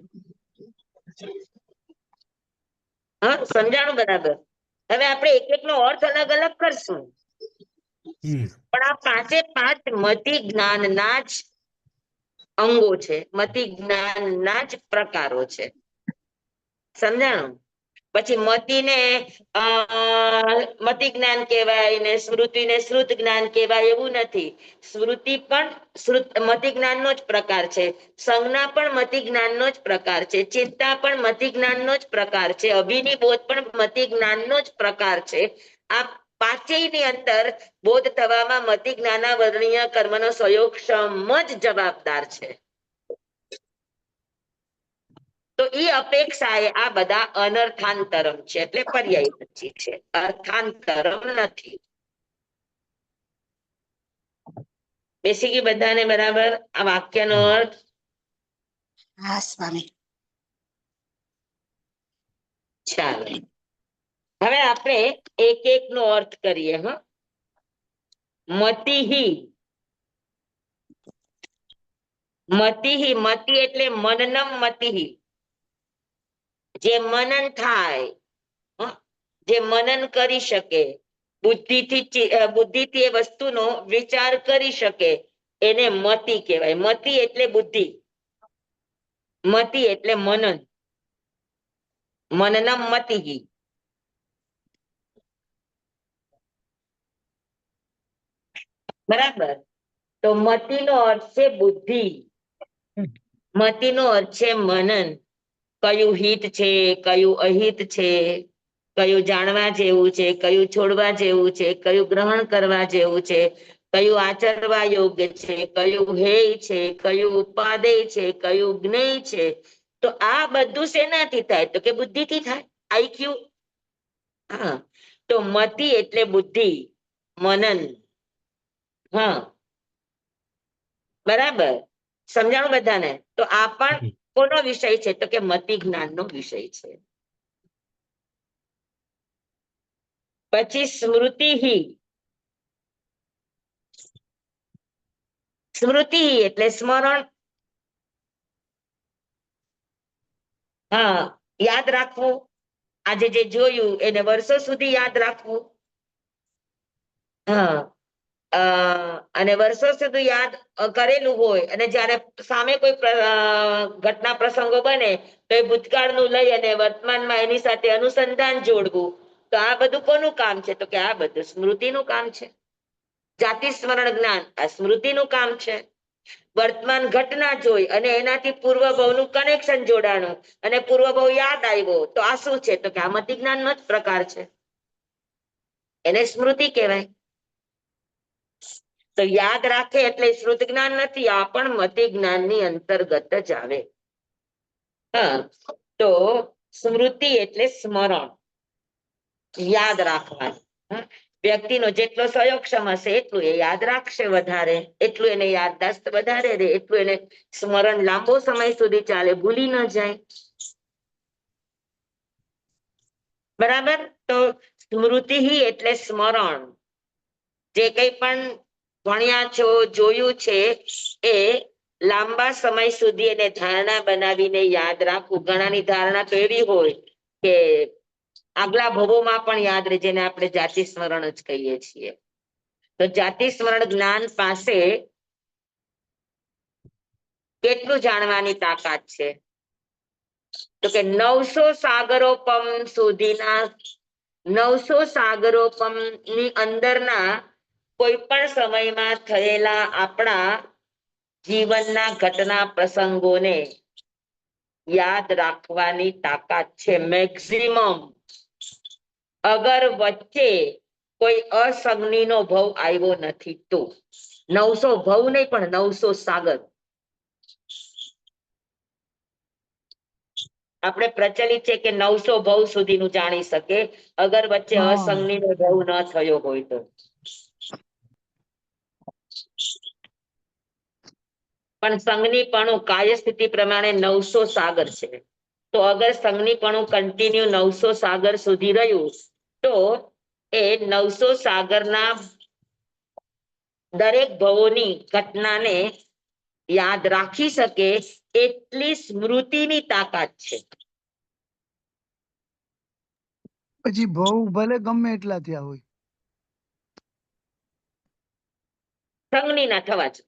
હા, સમજાણું બરાબર? હવે આપણે એક એક નો અર્થ અલગ અલગ કરશું, પણ આ પાંચે પાંચ મતિ જ્ઞાનના જ અંગો છે, મતિ જ્ઞાનના જ પ્રકારો છે. સમજાણું? પછી મતિને મતિ જ્ઞાન કહેવાય ને સ્મૃતિને શ્રુત જ્ઞાન કહેવાય એવું નથી. સ્મૃતિ પણ મતિ જ્ઞાનનો જ પ્રકાર છે, સંજ્ઞા પણ મતિ જ્ઞાનનો જ પ્રકાર છે, ચિંતા પણ મતિ જ્ઞાનનો જ પ્રકાર છે, અભિનિબોધ પણ મતિ જ્ઞાનનો જ પ્રકાર છે. આ પાંચેયની અંદર બોધ થવામાં મતિ જ્ઞાના વર્ણનીય કર્મનો સહયોગક્ષમ જ જવાબદાર છે. તો એ અપેક્ષાએ આ બધા અનર્થાંતરમ છે, એટલે પર્યાયવાચી છે, અર્થાંતરમ નથી. બેસી ગઈ બધાને બરાબર આ વાક્યનો અર્થ? હા સ્વામી. ચાલો હવે આપણે એક એક નો અર્થ કરીએ. મતિહી, મતિહી, મતિ એટલે મનનમ મતિહી, જે મનન થાય, જે મનન કરી શકે, બુદ્ધિથી એ વસ્તુનો વિચાર કરી શકે, એને મતિ કહેવાય. મતિ એટલે બુદ્ધિ, મતિ એટલે મનન, મનનમ મતિહી. બરાબર? તો મતિનો અર્થ છે બુદ્ધિ, મતિનો અર્થ છે મનન. કયું હિત છે, કયું અહિત છે, કયું જાણવા જેવું છે, કયું છોડવા જેવું છે, કયું ગ્રહણ કરવા જેવું છે, કયું આચરવા યોગ્ય છે, કયું હેય છે, કયું ઉપાદેય છે, કયું જ્ઞેય છે. તો આ બધું શેનાથી થાય? તો કે બુદ્ધિથી થાય, આઈક્યુ. હા, તો મતિ એટલે બુદ્ધિ, મનન. હા બરાબર, સમજાણું બધાને? તો આ પણ કોનો વિષય છે? તો કે મતિ જ્ઞાનનો વિષય છે. પછી સ્મૃતિ, સ્મૃતિ એટલે સ્મરણ. હા, યાદ રાખવું, આજે જે જોયું એને વર્ષો સુધી યાદ રાખવું. હા, અને વર્ષો સુધી યાદ કરેલું હોય અને જયારે સામે કોઈ ઘટના પ્રસંગો બને તો એ ભૂતકાળનું લઈ અને વર્તમાનમાં એની સાથે અનુસંધાન જોડવું. તો આ બધું કોનું કામ છે? તો કે આ બધું સ્મૃતિનું કામ છે. જાતિ સ્મરણ જ્ઞાન આ સ્મૃતિનું કામ છે. વર્તમાન ઘટના જોઈ અને એનાથી પૂર્વભવનું કનેક્શન જોડાણું અને પૂર્વભવ યાદ આવ્યો, તો આ શું છે? તો કે આ મતિ જ્ઞાનનો જ પ્રકાર છે, એને સ્મૃતિ કહેવાય. તો યાદ રાખે એટલે શ્રુત જ્ઞાન નથી, આ પણ મતિ જ્ઞાનની અંતર્ગત જ આવે. હા, તો સ્મૃતિ એટલે સ્મરણ, યાદ રાખવાનું. વ્યક્તિનો જેટલો સહયોગક્ષમ હશે એટલું એ યાદ રાખશે વધારે, એટલું એને યાદદાસ્ત વધારે રહે, એટલું એને સ્મરણ લાંબો સમય સુધી ચાલે, ભૂલી ન જાય. બરાબર? તો સ્મૃતિ એટલે સ્મરણ. જે કંઈ પણ ભણ્યા છો, જોયું છે એ લાંબા સમય સુધી એને ધારણા બનાવીને યાદ રાખવું. ઘણાની ધારણા તો એવી હોય કે આગલા ભવોમાં પણ યાદ રહે, જેને આપણે જાતિ સ્મરણ જ કહીએ છીએ. તો જાતિ સ્મરણ જ્ઞાન પાસે કેટલું જાણવાની તાકાત છે? તો કે 900 સાગરોપમ સુધીના 900 સાગરોપમ ની અંદરના કોઈ પણ સમયમાં થયેલા આપણા જીવનના ઘટના પ્રસંગોને યાદ રાખવાની તાકાત છે મેક્સિમમ. અગર વચ્ચે કોઈ અસંગનીનો ભવ આવ્યો નથી તો 900 ભવ નહીં પણ 900 સાગર. આપણે પ્રચલિત છે કે 900 ભવ સુધીનું જાણી શકે, અગર વચ્ચે હા. અસંગનીનો ભવ ન થયો હોય તો. પણ સંગનીપણું કાય સ્થિતિ પ્રમાણે 900 સાગર છે. તો અગર સંગનીપણું કન્ટિન્યુ 900 સાગર સુધી રહ્યું તો એ 900 સાગરના દરેક ભવોની ઘટનાને યાદ રાખી શકે એટલી સ્મૃતિની તાકાત છે. પછી ભવ ભલે ગમે એટલા થયા હોય. સંગની ના થવા જોઈએ,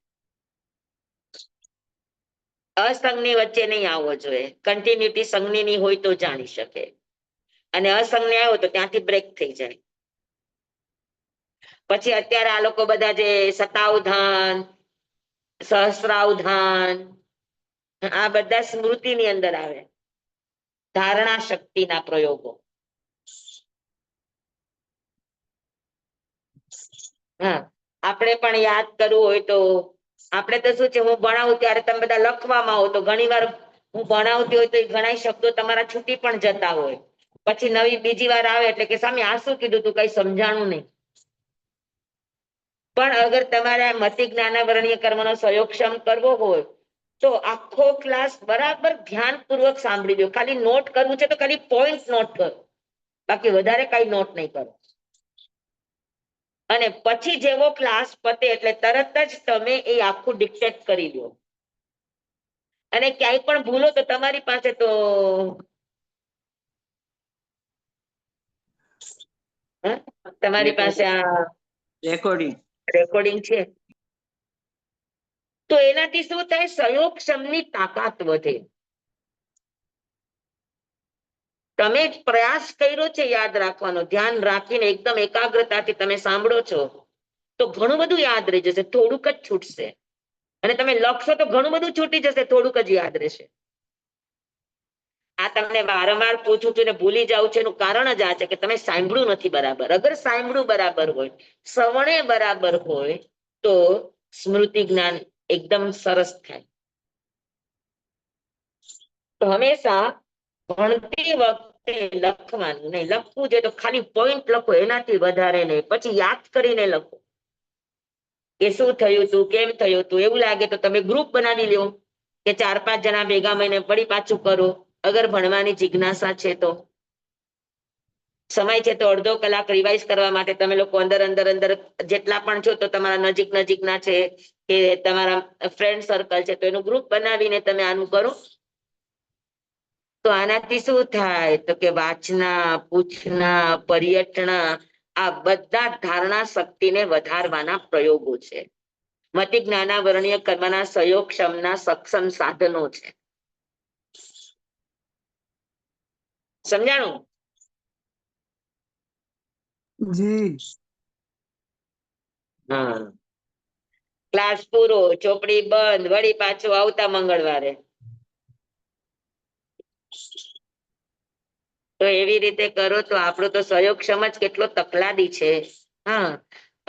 અસંગની વચ્ચે નહીં આવવો જોઈએ. કન્ટિન્યુટી સંગની હોય તો જાણી શકે, અને અસંગની આવ્યો તો ત્યાંથી બ્રેક થઈ જાય. પછી અત્યારે આ લોકો બધા જે શતાવધાન, સહસ્રાવધાન, આ બધા સ્મૃતિની અંદર આવે, ધારણા શક્તિના પ્રયોગો. હા, આપણે પણ યાદ કરવું હોય તો આપણે તો શું છે, હું ભણાવું ત્યારે તમે બધા લખવામાં આવો તો ઘણી વાર હું ભણાવતી હોય તો એ ઘણા શબ્દો તમારા છૂટી પણ જતા હોય. પછી નવી બીજી વાર આવે એટલે કે સામે આ શું કીધું તું, કઈ સમજાણું નહીં. પણ અગર તમારે મતિ જ્ઞાનાવરણીય કર્મનો સહયોગક્ષમ કરવો હોય તો આખો ક્લાસ બરાબર ધ્યાનપૂર્વક સાંભળી દો. ખાલી નોટ કરવું છે તો ખાલી પોઈન્ટ નોટ કરો, બાકી વધારે કઈ નોટ નહીં કરો. અને પછી જેવો ક્લાસ પતે એટલે તરત જ તમે એ આખું ડિક્ટેટ કરી દો. અને ક્યાંય પણ ભૂલો તો તમારી પાસે તો તમારી પાસે આ રેકોર્ડિંગ છે, તો એનાથી શું થાય, સહયોગક્ષમની તાકાત વધે. તમે પ્રયાસ કર્યો છે યાદ રાખવાનો, ધ્યાન રાખીને એકદમ એકાગ્રતાથી તમે સાંભળો છો તો ઘણું બધું યાદ રહી જશે, થોડુંક જ છૂટશે. અને તમે લખશો તો ઘણું બધું છૂટી જશે, થોડુંક જ યાદ રહેશે. આ તમને વારંવાર પૂછું છું ને ભૂલી જાઉં છું એનું કારણ જ આ છે કે તમે સાંભળ્યું નથી બરાબર. અગર સાંભળ્યું બરાબર હોય, શ્રવણે બરાબર હોય તો સ્મૃતિ જ્ઞાન એકદમ સરસ થાય. તો હંમેશા ભણતી વખતે લખવાનું નહીં, લખવું જોઈએ તો ખાલી પોઈન્ટ લખો, એનાથી વધારે નહીં. પછી યાદ કરીને લખો કે શું થયું તું, કેમ થયું તું. એવું લાગે તો તમે ગ્રુપ બનાવી લો કે 4-5 જણા ભેગા મળીને ફરી પાછું કરો. અગર ભણવાની જિજ્ઞાસા છે તો સમય છે તો અડધો કલાક રિવાઇઝ કરવા માટે તમે લોકો અંદર જેટલા પણ છો તો તમારા નજીકના છે કે તમારા ફ્રેન્ડ સર્કલ છે તો એનું ગ્રુપ બનાવીને તમે આનું કરો. તો આનાથી શું થાય તો કે વાચના, પૂછના, પર્યટના, આ બધા ધારણા શક્તિને વધારવાના પ્રયોગો છે. મતિ જ્ઞાનાવરણીય કર્મના સહયોગક્ષમના સક્ષમ સાધનો છે. સમજાણું? જી. હા, ક્લાસ પૂરો, ચોપડી બંધ, વળી પાછું આવતા મંગળવારે. તો એવી રીતે કરો તો આપણો તો સહયોગક્ષમ જ કેટલો તકલાદી છે. હા,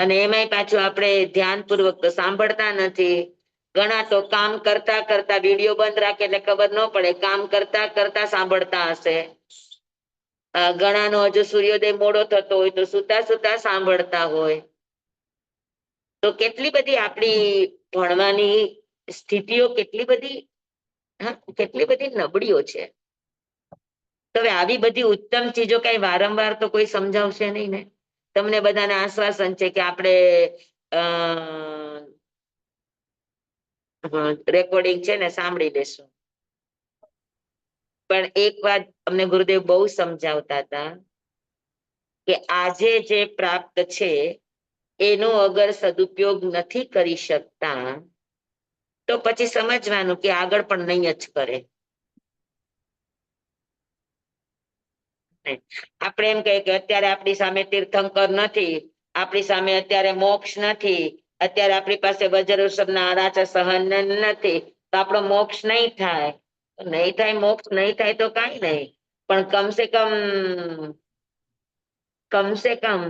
અને એમાંય પાછું આપણે ધ્યાનપૂર્વક તો સાંભળતા નથી. ઘણા તો કામ કરતા કરતા વિડીયો બંધ રાખે એટલે ખબર ન પડે, કામ કરતા કરતા સાંભળતા હશે. ઘણાનો હજુ સૂર્યોદય મોડો થતો હોય તો સુતા સુતા સાંભળતા હોય. તો કેટલી બધી આપણી ભણવાની સ્થિતિઓ કેટલી બધી નબળીઓ છે. તો હવે આવી બધી ઉત્તમ ચીજો કઈ વારંવાર તો કોઈ સમજાવશે નહીં ને. તમને બધાને આશ્વાસન છે કે આપણે રેકોર્ડિંગ છે ને સાંભળી લેશું. પણ એક વાત અમને ગુરુદેવ બહુ સમજાવતા હતા કે આજે જે પ્રાપ્ત છે એનો અગર સદુપયોગ નથી કરી શકતા તો પછી સમજવાનું કે આગળ પણ નહીં જ કરે. આપણે એમ કહીએ કે અત્યારે આપણી સામે તીર્થંકર નથી, આપણી સામે અત્યારે મોક્ષ નથી, અત્યારે આપણી પાસે વજ્રવૃષભના આરાચા સહન નથી, તો આપણો મોક્ષ નહીં થાય. નહીં થાય મોક્ષ નહીં થાય તો કઈ નહીં, પણ કમસે કમ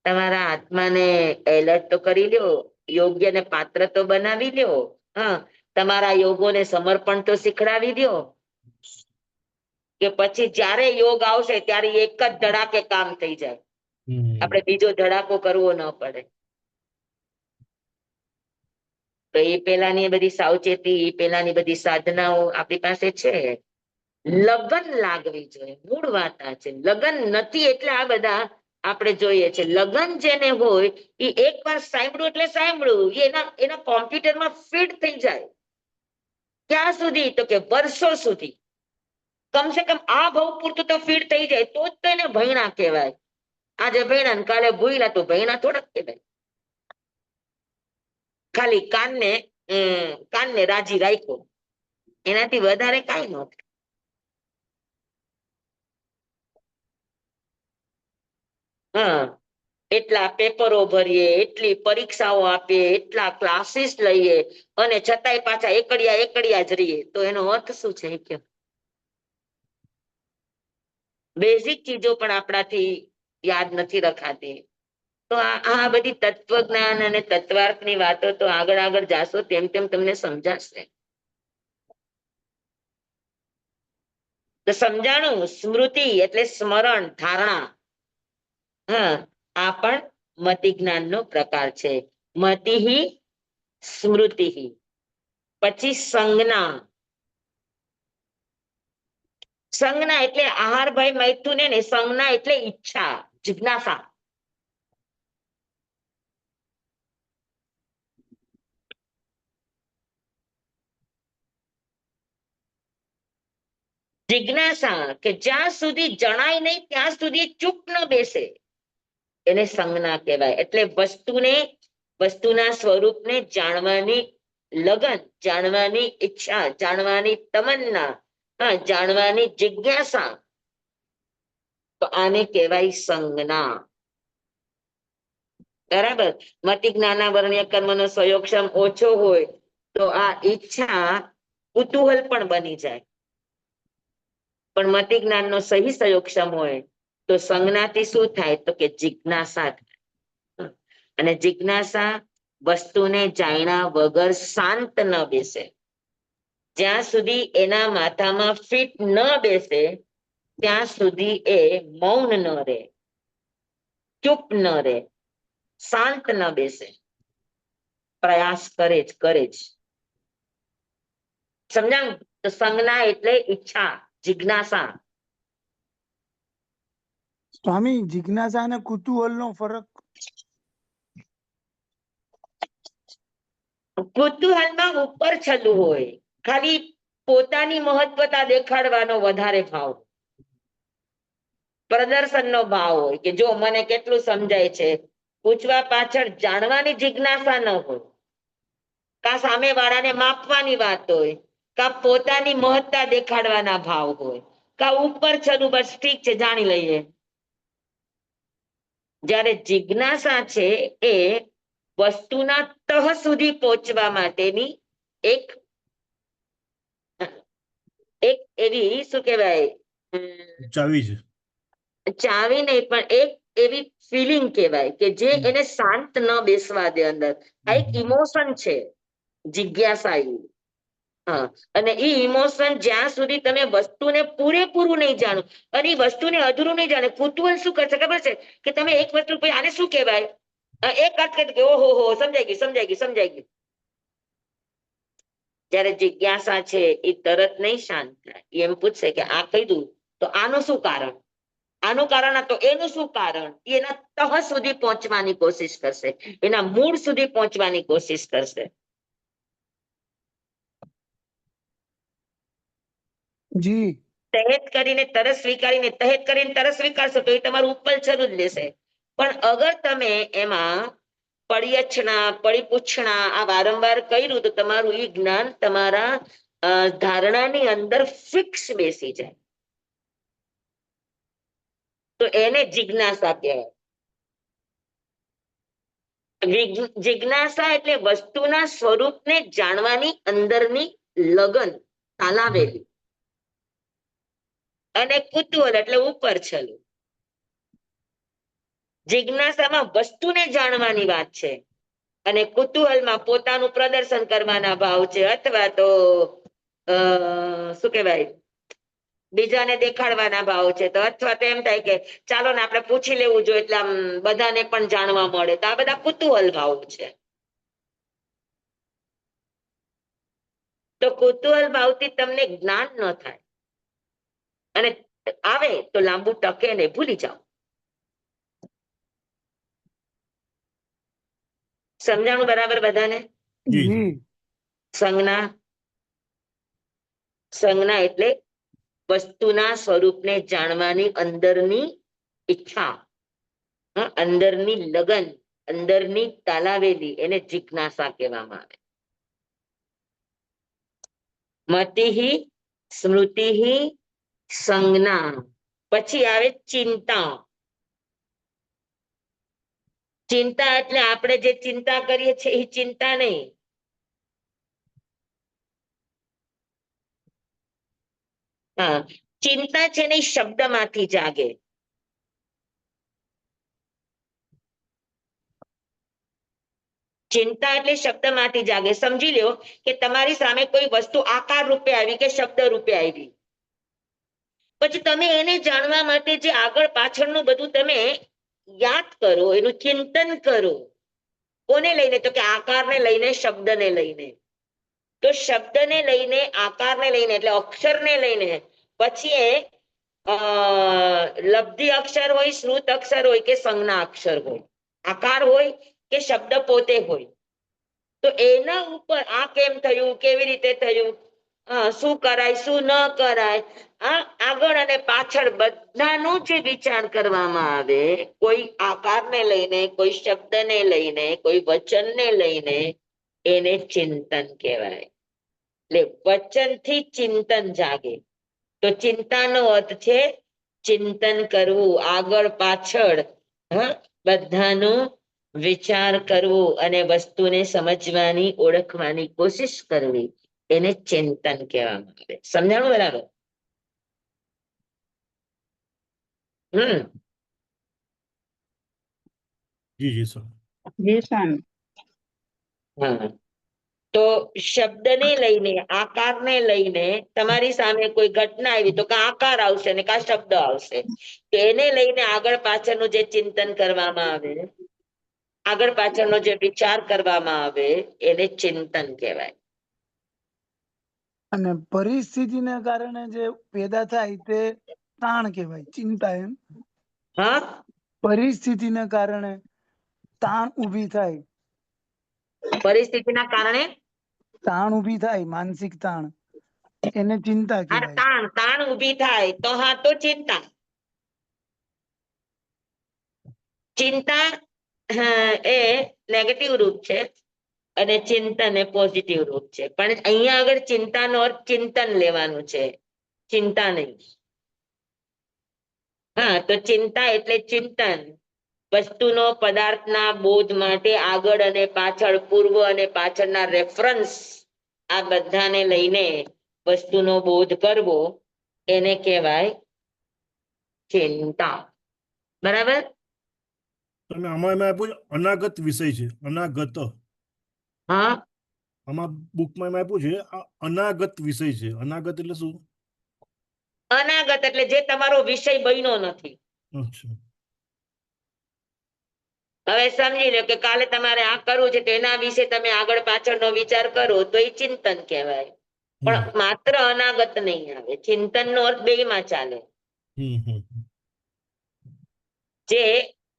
તમારા આત્માને એલર્ટ તો કરી લ્યો, યોગ્ય ને પાત્ર તો બનાવી લ્યો. હા, તમારા યોગોને સમર્પણ તો શીખડાવી દો કે પછી જ્યારે યોગ આવશે ત્યારે એક જ ધડાકે કામ થઈ જાય. આપણે બીજો ધડાકો કરવો ન પડે. તો એ પેલાની બધી સાવચેતી, એ પેલાની બધી સાધનાઓ આપણી પાસે છે. લગન લાગવી જોઈએ, મૂળ વાત આ છે. લગન નથી એટલે આ બધા આપણે જોઈએ છે. લગન જેને હોય એ એકવાર સાંભળ્યું એટલે સાંભળ્યું, એના કોમ્પ્યુટરમાં ફિટ થઈ જાય. ક્યાં સુધી? તો કે વર્ષો સુધી. કમસે કમ આ ભવ પૂરતું તો ફિટ થઈ જાય તો જ તો એને ભૈણા કહેવાય. આજે ભૈણા ને કાલે ભૂયલા તો ભૈણા થોડાક કહેવાય. ખાલી કાનને રાજી રાખ્યો, એનાથી વધારે કઈ ન થાય. હા, એટલા પેપરો ભરીએ, એટલી પરીક્ષાઓ આપીએ, એટલા ક્લાસીસ લઈએ અને છતાંય પાછા એકડિયા જ રહીએ તો એનો અર્થ શું છે કે બેઝિક ચીજો પણ આપણાથી યાદ નથી રખાતી. તો આ બધી તત્વજ્ઞાન અને તત્વાર્થની વાતો તો આગળ જાશો તેમ તમને સમજાશે. તો સમજાણું, સ્મૃતિ એટલે સ્મરણ, ધારણા. હા, આ પણ મતિ જ્ઞાનનો પ્રકાર છે. મતિહિ સ્મૃતિહિ. પછી સંજ્ઞા. સંજ્ઞા એટલે આહારભાઈ મૈથુન ને સંજ્ઞા એટલે ઈચ્છા, જિજ્ઞાસા. જિજ્ઞાસા કે જ્યાં સુધી જણાય નહીં ત્યાં સુધી ચૂપ ન બેસે એને સંજ્ઞા કહેવાય. એટલે વસ્તુના સ્વરૂપને જાણવાની લગન, જાણવાની ઈચ્છા, જાણવાની તમન્ના, જાણવાની જિજ્ઞાસા, તો આને કહેવાય સંજ્ઞા. બરાબર. મતિ જ્ઞાના વર્ણ્ય કર્મનો સંયોગક્ષમ ઓછો હોય તો આ ઈચ્છા કુતૂહલ પણ બની જાય. પણ મતિ જ્ઞાનનો સહી સંયોગક્ષમ હોય તો સંજ્ઞાથી શું થાય? તો કે જિજ્ઞાસા. અને જિજ્ઞાસા વસ્તુને જાણ્યા વગર શાંત ન બેસે. જ્યાં સુધી એના માથામાં ફિટ ન બેસે ત્યાં સુધી એ મૌન ન રહે, ચૂપ ન રહે, શાંત ન બેસે, પ્રયાસ કરે જ. સમજાણું? તો સંજ્ઞા એટલે ઈચ્છા, જિજ્ઞાસા. સ્વામી, જિજ્ઞાસા અને કુતૂહલ નો ફરક? કુતૂહલમાં ઉપર છલું હોય, ખાલી પોતાની મહત્વતા દેખાડવાનો વધારે ભાવ, પ્રદર્શનનો ભાવ હોય કે જો મને કેટલું સમજાય છે. પૂછવા પાછળ જાણવાની જિજ્ઞાસા ન હોય, કા સામે વાળાને માપવાની વાત હોય, કા પોતાની મહત્તા દેખાડવાના ભાવ હોય, કા ઉપર છલું બસ ઠીક છે જાણી લઈએ. જ્યારે જિજ્ઞાસા છે એ વસ્તુના તહ સુધી પહોંચવા માટેની એક એવી શું કહેવાય, ચાવી છે. ચાવી નહીં પણ એક એવી ફિલિંગ કહેવાય કે જે એને શાંત ન બેસવા દે અંદર. આ એક ઇમોશન છે જિજ્ઞાસા. હા, અને એ ઇમોશન જ્યાં સુધી તમે વસ્તુને પૂરેપૂરું નહીં નહીં જાણવું અને એ વસ્તુને અધૂરું નહીં જાણે. કુતૂહલ શું કરશે ખબર છે કે તમે એક વસ્તુ પછી આને શું કહેવાય એક અર્થ કે ઓહો હો સમજાઈ ગયું સમજાઈ ગયું સમજાઈ ગયું. જ્યારે જિજ્ઞાસા છે એ તરત નહીં શાંત થાય. એમ પૂછશે કે આ કીધું તો આનું શું કારણ, આનું કારણ તો એનું શું કારણ, એના તહ સુધી પહોંચવાની કોશિશ કરશે, એના મૂળ સુધી પહોંચવાની કોશિશ કરશે. જી તહેત કરીને તરસ સ્વીકારીને તહેત કરીને તરસ સ્વીકારશો તો એ તમારું ઉપલ શરૂ જ લેશે. પણ અગર તમે એમાં પળિયછણા પળીપૂછણા આ વારંવાર કર્યું તો તમારું એ જ્ઞાન તમારા ધારણાની અંદર ફિક્સ બેસી જાય. તો એને જિજ્ઞાસા કહેવાય. જિજ્ઞાસા એટલે વસ્તુના સ્વરૂપને જાણવાની અંદરની લગન તાલાવેલી અને કુતૂહલ એટલે ઉપર છલું. જિજ્ઞાસામાં વસ્તુને જાણવાની વાત છે અને કુતૂહલમાં પોતાનું પ્રદર્શન કરવાના ભાવ છે અથવા તો શું કહેવાય બીજાને દેખાડવાના ભાવ છે. તો અથવા તો એમ થાય કે ચાલો ને આપણે પૂછી લેવું જોઈએ એટલે આમ બધાને પણ જાણવા મળે. તો આ બધા કુતૂહલ ભાવ છે. તો કુતૂહલ ભાવથી તમને જ્ઞાન ન થાય અને આવે તો લાંબુ ટકે ને ભૂલી જાઓ. સમજાણું બરાબર બધાને? જી જી. જી સંજ્ઞા સંજ્ઞા એટલે વસ્તુના સ્વરૂપને જાણવાની અંદરની ઈચ્છા, અંદરની લગન, અંદરની તાલાવેલી એને જિજ્ઞાસા કહેવામાં આવે. મતિહિ સ્મૃતિહિ સંજ્ઞા. પછી આવે ચિંતા. ચિંતા એટલે આપણે જે ચિંતા કરીએ છીએ એ ચિંતા નહીં. હા, ચિંતા છે ને શબ્દમાંથી જાગે. ચિંતા એટલે શબ્દમાંથી જાગે. સમજી લ્યો કે તમારી સામે કોઈ વસ્તુ આકાર રૂપે આવી કે શબ્દ રૂપે આવી, પછી તમે એને જાણવા માટે જે આગળ પાછળનું બધું તમે યાદ કરો, એનું ચિંતન કરો. કોને લઈને? તો કે આકારને લઈને, શબ્દને લઈને. તો શબ્દને લઈને, આકારને લઈને એટલે અક્ષરને લઈને, પછી એ લબ્ધિ અક્ષર હોય, શ્રુત અક્ષર હોય કે સંજ્ઞા અક્ષર હોય, આકાર હોય કે શબ્દ પોતે હોય, તો એના ઉપર આ કેમ થયું, કેવી રીતે થયું, શું કરાય શું ન કરાય, આ આગળ અને પાછળ બધાનો જે વિચાર કરવામાં આવે, કોઈ આકારને લઈને, કોઈ શબ્દને લઈને, કોઈ વચનને લઈને, એને ચિંતન કહેવાય. એટલે વચનથી ચિંતન જાગે. તો ચિંતાનો અર્થ છે ચિંતન કરવું, આગળ પાછળ બધાનો વિચાર કરવો અને વસ્તુને સમજવાની, ઓળખવાની કોશિશ કરવી, એને ચિંતન કહેવામાં આવે. સમજાણું બરાબર? જી જી સર. જી સ્વામી. હા, તો શબ્દને લઈને, આકારને લઈને તમારી સામે કોઈ ઘટના આવી તો કા આકાર આવશે ને કા શબ્દ આવશે. તો એને લઈને આગળ પાછળનું જે ચિંતન કરવામાં આવે, આગળ પાછળનો જે વિચાર કરવામાં આવે, એને ચિંતન કહેવાય. અને પરિસ્થિતિને કારણે જે પેદા થાય તે તાણ કહેવાય, ચિંતા. એમ હા, પરિસ્થિતિને કારણે તાણ ઊભી થાય, પરિસ્થિતિના કારણે તાણ ઊભી થાય, માનસિક તાણ, એને ચિંતા કહેવાય. તાણ તાણ ઊભી થાય તો હા, તો ચિંતા. ચિંતા એ નેગેટિવ રૂપ છે અને ચિંતન એ પોઝિટિવ રૂપ છે. પણ અહીંયા આગળ ચિંતાનો અર્થ ચિંતન લેવાનું છે, ચિંતા નહીં. હા, તો ચિંતા એટલે ચિંતન. વસ્તુનો પદાર્થના બોધ માટે આગળ અને પાછળ, પૂર્વ અને પાછળના રેફરન્સ, આ બધાને લઈને વસ્તુનો બોધ કરવો, એને કહેવાય ચિંતા. બરાબર? તમે આમાં એમ આપ્યું છે અનાગત વિષય છે, અનાગત. હા, આમાં બુકમાં એમ આપ્યું છે આ અનાગત વિષય છે. અનાગત એટલે શું? અનાગત એટલે જે તમારો વિષય બન્યો નથી. અચ્છા. હવે સમજી લો કે કાલે તમારે આ કરવું છે તો એના વિશે તમે આગળ પાછળનો વિચાર કરો તો એ ચિંતન કહેવાય. પણ માત્ર અનાગત નહીં આવે, ચિંતનનો અર્થ બેયમાં ચાલે. જે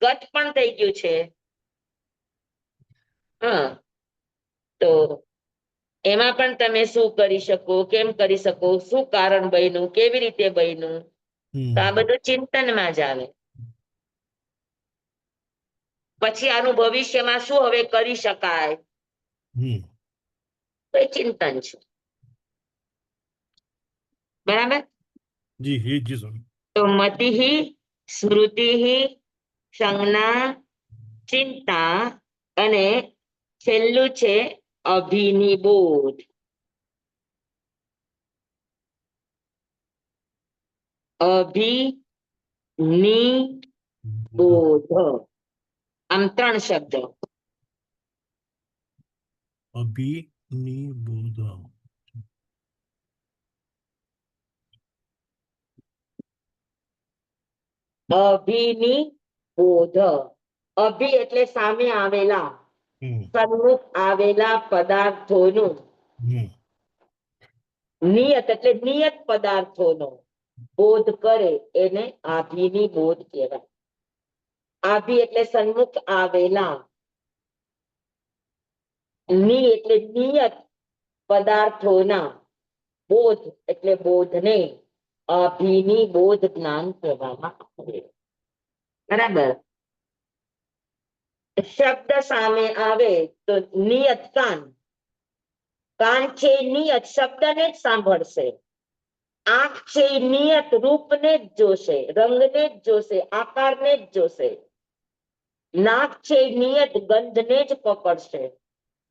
ગત પણ થઈ ગયું છે, હા, તો એમાં પણ તમે શું કરી શકો, કેમ કરી શકો, શું કારણ બન્યું, કેવી રીતે બન્યું, તો આ બધું ચિંતનમાં જ આવે. પછી આનું ભવિષ્યમાં શું હવે કરી શકાય, તો એ ચિંતન છે. બરાબર. જી સ્વામી. તો મતિ, સ્મૃતિ, સંજ્ઞા, ચિંતા અને છેલ્લું છે અભિનિબોધ. અભિનિબોધ, આમ 3 શબ્દ. અભિનિબોધ. અભિનિબોધ. અભિ એટલે સામે આવેલા, સન્મુખ આવેલા પદાર્થોનું, નિયત એટલે નિયત પદાર્થોનો બોધ કરે એને અભિનિબોધ કહેવાય. આભિ એટલે સન્મુખ આવેલા, ની એટલે નિયત પદાર્થોના, બોધ એટલે બોધને અભિનિબોધ જ્ઞાન કહેવામાં આવે. બરાબર. શબ્દ સામે આવે તો નિયત કાન, કાન છે નિયત શબ્દને જ સાંભળશે. આંખ છે નિયત રૂપને જ જોશે, રંગને જ જોશે, આકારને જ જોશે. નાક છે નિયત ગંધને જ પકડશે.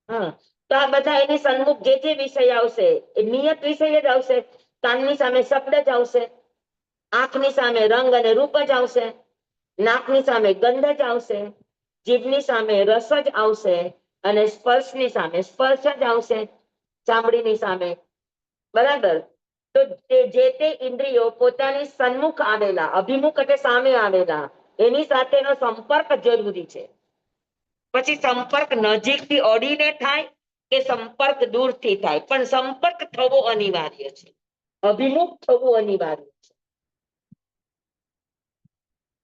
હા, તો આ બધા એની સન્મુખ જે જે વિષય આવશે એ નિયત વિષય જ આવશે. કાનની સામે શબ્દ જ આવશે, આંખની સામે રંગ અને રૂપ જ આવશે, નાકની સામે ગંધ જ આવશે, જીભની સામે રસ જ આવશે અને સ્પર્શની સામે સ્પર્શ જ આવશે, ચામડીની સામે. બરાબર. તો જે તે ઇન્દ્રિયો પોતાની સન્મુખ આવેલા, અભિમુખ એટલે સામે આવેલા, એની સાથેનો સંપર્ક જરૂરી છે. પછી સંપર્ક નજીકથી અડીને થાય કે સંપર્ક દૂરથી થાય, પણ સંપર્ક થવો અનિવાર્ય છે, અભિમુખ થવું અનિવાર્ય છે.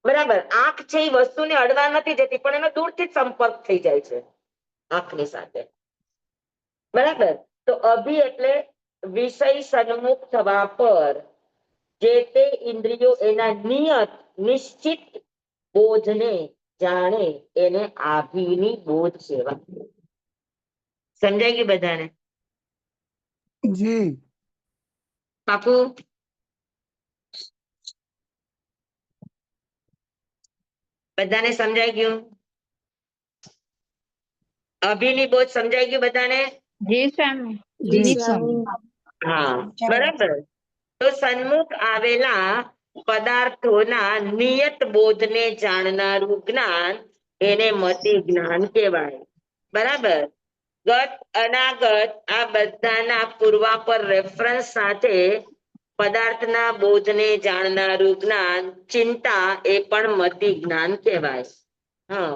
બરાબર. આંખ છે એ વસ્તુને અડવા નથી જતી, પણ એનો દૂરથી જ સંપર્ક થઈ જાય છે આંખની સાથે. બરાબર. તો અભિ એટલે વિષય સન્મુખ થવા પર જે તે ઇન્દ્રિયો એના નિયત નિશ્ચિત બોધને જાણે એને અભિનિબોધ કહેવાય. સમજાય ગયું બધાને? જી. પાકું? બધાને સમજાઈ ગયું? અભિનિબોધ સમજાઈ ગયું બધાને? જી સ્વામી. જી સ્વામી. હા, બરાબર. તો સન્મુખ આવેલા પદાર્થોના નિયત બોધને જાણનારું જ્ઞાન એને મતિ જ્ઞાન કહેવાય. બરાબર. ગત અનાગત આ બધાના પૂર્વાપર રેફરન્સ સાથે પદાર્થના બોધને જાણનારું જ્ઞાન ચિંતા એ પણ મતિ જ્ઞાન કહેવાય. હા,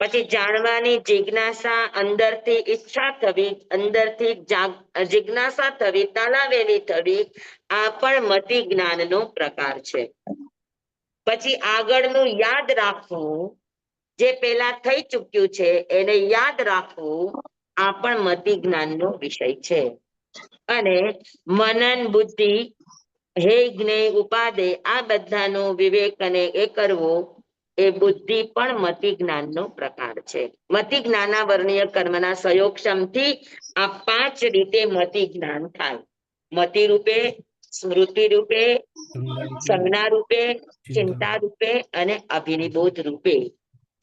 પછી જાણવાની જિજ્ઞાસા, અંદરથી ઈચ્છા થવી, અંદરથી જિજ્ઞાસા થવી, તાલાવેલી થવી, આ પણ મતિ જ્ઞાનનો પ્રકાર છે. પછી આગળનું યાદ રાખવું, જે પેલા થઈ ચૂક્યું છે એને યાદ રાખવું, આ પણ મતિ જ્ઞાનનો વિષય છે. અને મનન બુદ્ધિ, હે જ્ઞેય ઉપાદે, આ બધાનો વિવેક અને એ કરવો એ બુદ્ધિ પણ મતિ જ્ઞાનનો પ્રકાર છે. મતિ જ્ઞાનાવર્ણીય કર્મના સંયોગક્ષમથી આ 5 રીતે મતિ જ્ઞાન થાય. મતિ રૂપે, સ્મૃતિ રૂપે, સંજ્ઞા રૂપે, ચિંતા રૂપે અને અભિનિબોધ રૂપે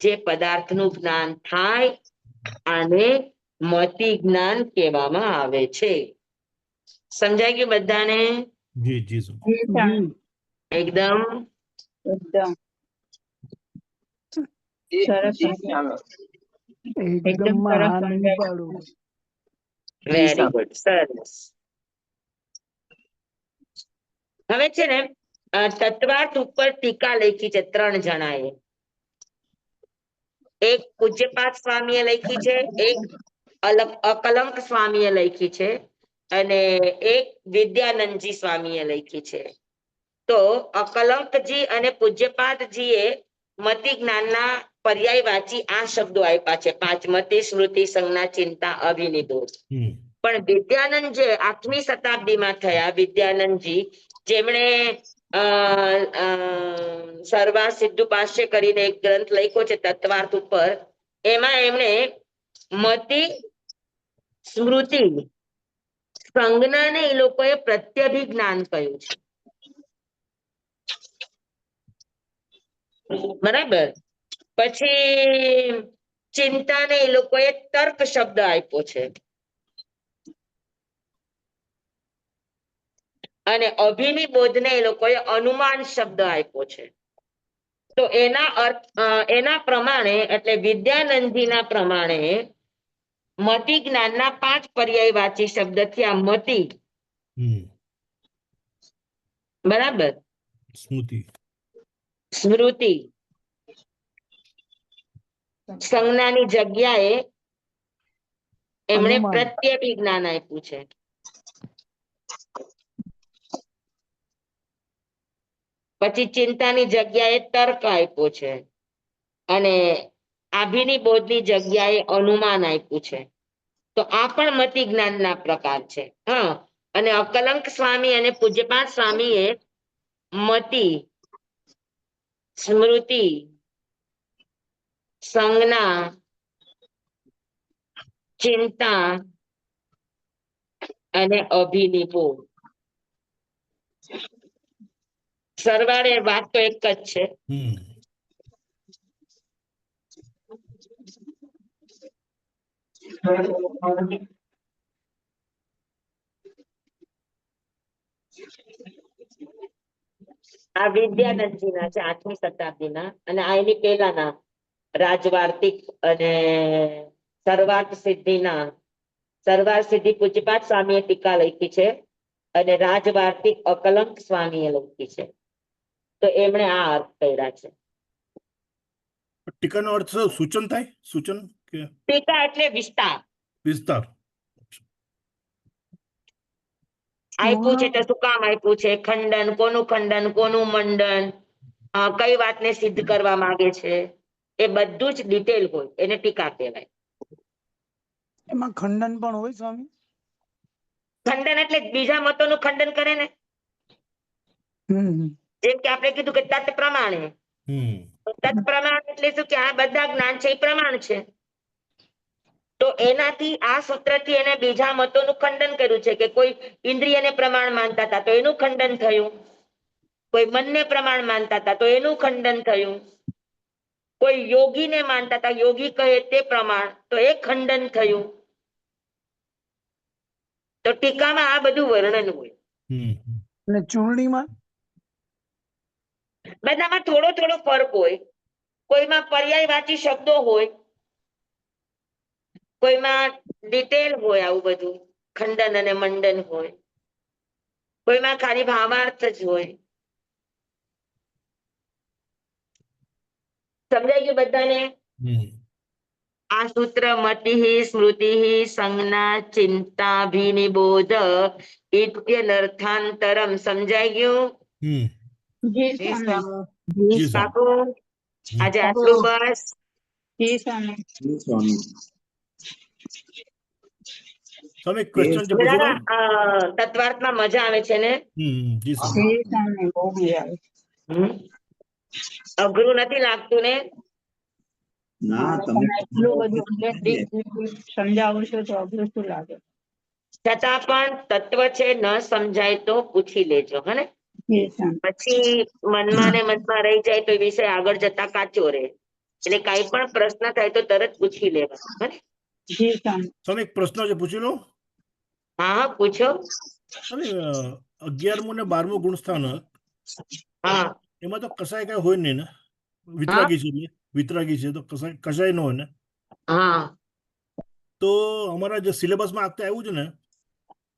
જે પદાર્થનું જ્ઞાન થાય આને મતિ જ્ઞાન કહેવામાં આવે છે. સમજાઈ ગયું બધાને? જી એકદમ એકદમ સરસ સમજાવ્યું. એકદમ મહાનુભાવું. વેરી ગુડ, સરસ. હવે છે ને તત્વાર્થ ઉપર ટીકા લખી છે 3 જણાએ. એક પૂજ્યપાદ સ્વામીએ લખી છે, એક અકલંક સ્વામીએ લખી છે અને એક વિદ્યાનંદજી સ્વામીએ લખી છે. તો અકલંકજી અને પૂજ્યપાદજીએ મતિ જ્ઞાનના પર્યાયવાચી આ શબ્દો આપ્યા છે 5 મતિ, સ્મૃતિ, સંજ્ઞા, ચિંતા, અભિનિબોધ. પણ વિદ્યાનંદ જે 8મી શતાબ્દીમાં થયા, વિદ્યાનંદજી જેમણે સરવાર સિદ્ધુ ભાષ્ય કરીને એક ગ્રંથ લખ્યો છે તત્વાર્થ ઉપર, એમાં એમણે મતિ, સ્મૃતિ, સંજ્ઞાને એ લોકોએ પ્રત્યભિજ્ઞાન કહ્યું છે. બરાબર. પછી ચિંતાને એ લોકોએ તર્ક શબ્દ આપ્યો છે અને અભિનિબોધને એ લોકોએ અનુમાન શબ્દ આપ્યો છે. તો એના અર્થ એના પ્રમાણે એટલે વિદ્યાનંદજીના પ્રમાણે મતિ જ્ઞાનના 5 પર્યાયવાચી શબ્દ થયા મતિ, બરાબર, સ્મૃતિ, સંજ્ઞાની જગ્યાએ એમણે અનુમાન. પ્રત્યભિજ્ઞાન આપ્યું છે. પછી ચિંતાની જગ્યાએ તર્ક આપ્યો છે અને અભિનિબોધની જગ્યાએ અનુમાન આપ્યું છે. તો આ પણ મતિ જ્ઞાનના પ્રકાર છે. હા, અને અકલંક સ્વામી અને પૂજ્યપાદ સ્વામીએ મતિ, સ્મૃતિ, સંજ્ઞા, ચિંતા અને અભિનિબોધ, સરવાળે વાત તો એક જ છે. આ વિદ્યાનંદજીના છે 8મી શતાબ્દીના, અને આ એની પહેલાના રાજવાર્તિક અને સરવાર્થ સિદ્ધિના. સરવાર્થ સિદ્ધિ પૂજ્યપાદ સ્વામીએ ટીકા લખી છે અને રાજવાર્તિક અકલંક સ્વામીએ લખી છે. તો એમણે આ અર્થ કર્યા છે. ટીકાનો અર્થ સૂચન થાય, સૂચન કે ટીકા એટલે વિસ્તાર વિસ્તાર. આપ્યું છે તો શું કામ આપ્યું છે, ખંડન, કોનું મંડન, કઈ વાતને સિદ્ધ કરવા માંગે છે, એ બધું જ ડિટેલ હોય, એને ટીકા કહેવાય. એમાં ખંડન પણ હોય સ્વામી? ખંડન એટલે બીજા મતોનું ખંડન કરે ને. જેમ કે આપણે કીધું કે તત પ્રમાણે. તત પ્રમાણ એટલે શું કે આ બધા જ્ઞાન છે એ પ્રમાણ છે. તો એનાથી આ સૂત્રથી એને બીજા મતોનું ખંડન કર્યું છે કે કોઈ ઇન્દ્રિયને પ્રમાણ માનતા હતા તો એનું ખંડન થયું, કોઈ મનને પ્રમાણ માનતા હતા તો એનું ખંડન થયું, કોઈ યોગીને માનતા હતા, યોગી કહે તે પ્રમાણ, તો એ ખંડન થયું. તો ટીકામાં આ બધું વર્ણન હોય. અને ચૂંટણીમાં બધામાં થોડો થોડો ફરક હોય. કોઈમાં પર્યાયવાચી શબ્દો હોય, કોઈમાં ડિટેલ હોય, આવું બધું ખંડન અને મંડન હોય, કોઈમાં ખાલી ભાવાર્થ જ હોય. સમજાઈ ગયું બધાને? આ સૂત્ર મતિ, સ્મૃતિ, સંજ્ઞા, ચિંતા, અભિનિબોધ ઇત્યનર્થાંતરમ સમજાઈ ગયું? જી જી સ્વામી. સ્વામી. બાપુ આજે આટલું બસ. જી સ્વામી. સ્વામી સ્વામી ક્વેશ્ચન છે પૂછો. તત્વાર્થમાં મજા આવે છે ને? જી સ્વામી. જી સ્વામી, બહુ મજા આવે. અઘરું નથી લાગતું ને? ના તમે એટલું બધું સમજાવો છો તો અઘરું શું લાગે? છતાં પણ તત્વ છે, ન સમજાય તો પૂછી લેજો, હને? જી સ્વામી. પછી મનમાં ને મનમાં રહી જાય તો એ વિષય આગળ જતા કાચો રહે. એટલે કઈ પણ પ્રશ્ન થાય તો તરત પૂછી લેવા, હને? જી સ્વામી. સ્વામી એક પ્રશ્ન છે પૂછી લો. હા હા, પૂછો. સ્વામી 11મું ને 12મું ગુણસ્થાન હા, એમાં તો કસાય કઈ હોય નહીં ને? વિતરાગી છે, વિતરાગી છે તો કસાય ન હોય ને? હા, તો અમારા જે સિલેબસમાં આગળ આવ્યું છે ને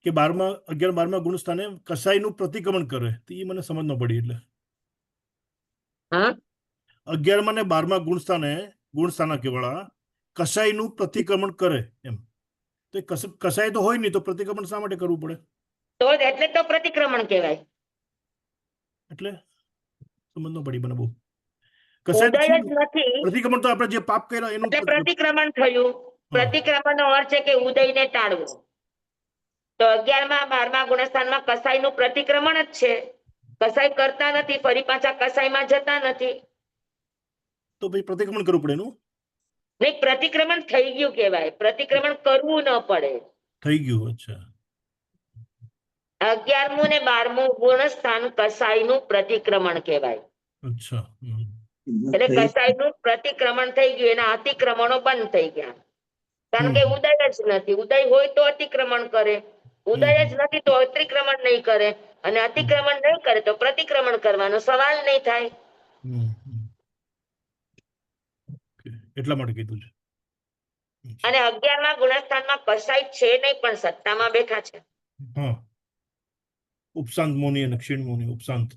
કે 11-12 ગુણ સ્થાને કસાઈનું પ્રતિક્રમણ કરે તો એ મને સમજ ન પડી. એટલે હા 11 ને 12 ગુણ સ્થાનક વાળા કસાઈનું પ્રતિક્રમણ કરે એમ, તો કસાઈ તો હોય નહીં તો પ્રતિક્રમણ શા માટે કરવું પડે? તો એટલે તો પ્રતિક્રમણ કહેવાય. એટલે સમજ ન પડી મને બહુ. કસાઈ તો ઉદય છે જ ને. નથી પ્રતિક્રમણ તો આપણે જે પાપ કર્યા એનું એટલે પ્રતિક્રમણ થયું. પ્રતિક્રમણ નો અર્થ છે કે ઉદયને ટાળવો. તો 11માં 12માં ગુણસ્થાનમાં કસાઈનું પ્રતિક્રમણ જ છે. કસાઈ કરતા નથી, ફરી પાછા કસાઈમાં જતા નથી. તો પછી પ્રતિક્રમણ કરવું પડે એનું. નહીં, પ્રતિક્રમણ થઈ ગયું કહેવાય. પ્રતિક્રમણ કરવું ન પડે. થઈ ગયું. અચ્છા 11મું ને 12મું ગુણસ્થાન કસાઈનું પ્રતિક્રમણ કહેવાય. અચ્છા. એટલે કસાઈનું પ્રતિક્રમણ થઈ ગયું, એના અતિક્રમણો બંધ થઈ ગયા. કારણ કે ઉદય જ નથી. ઉદય હોય તો અતિક્રમણ કરે, ઉદય જ નથી તો અતિક્રમણ નહીં કરે, અને અતિક્રમણ નહીં કરે તો પ્રતિક્રમણ કરવાનો સવાલ નહીં થાય. એટલા માટે કીધું છે. અને 11માં ગુણસ્થાનમાં કસાઈ છે નહીં, પણ સત્તામાં બેઠા છે. હા, ઉપશાંત મૌની અને ક્ષીણ મૌની. ઉપશાંત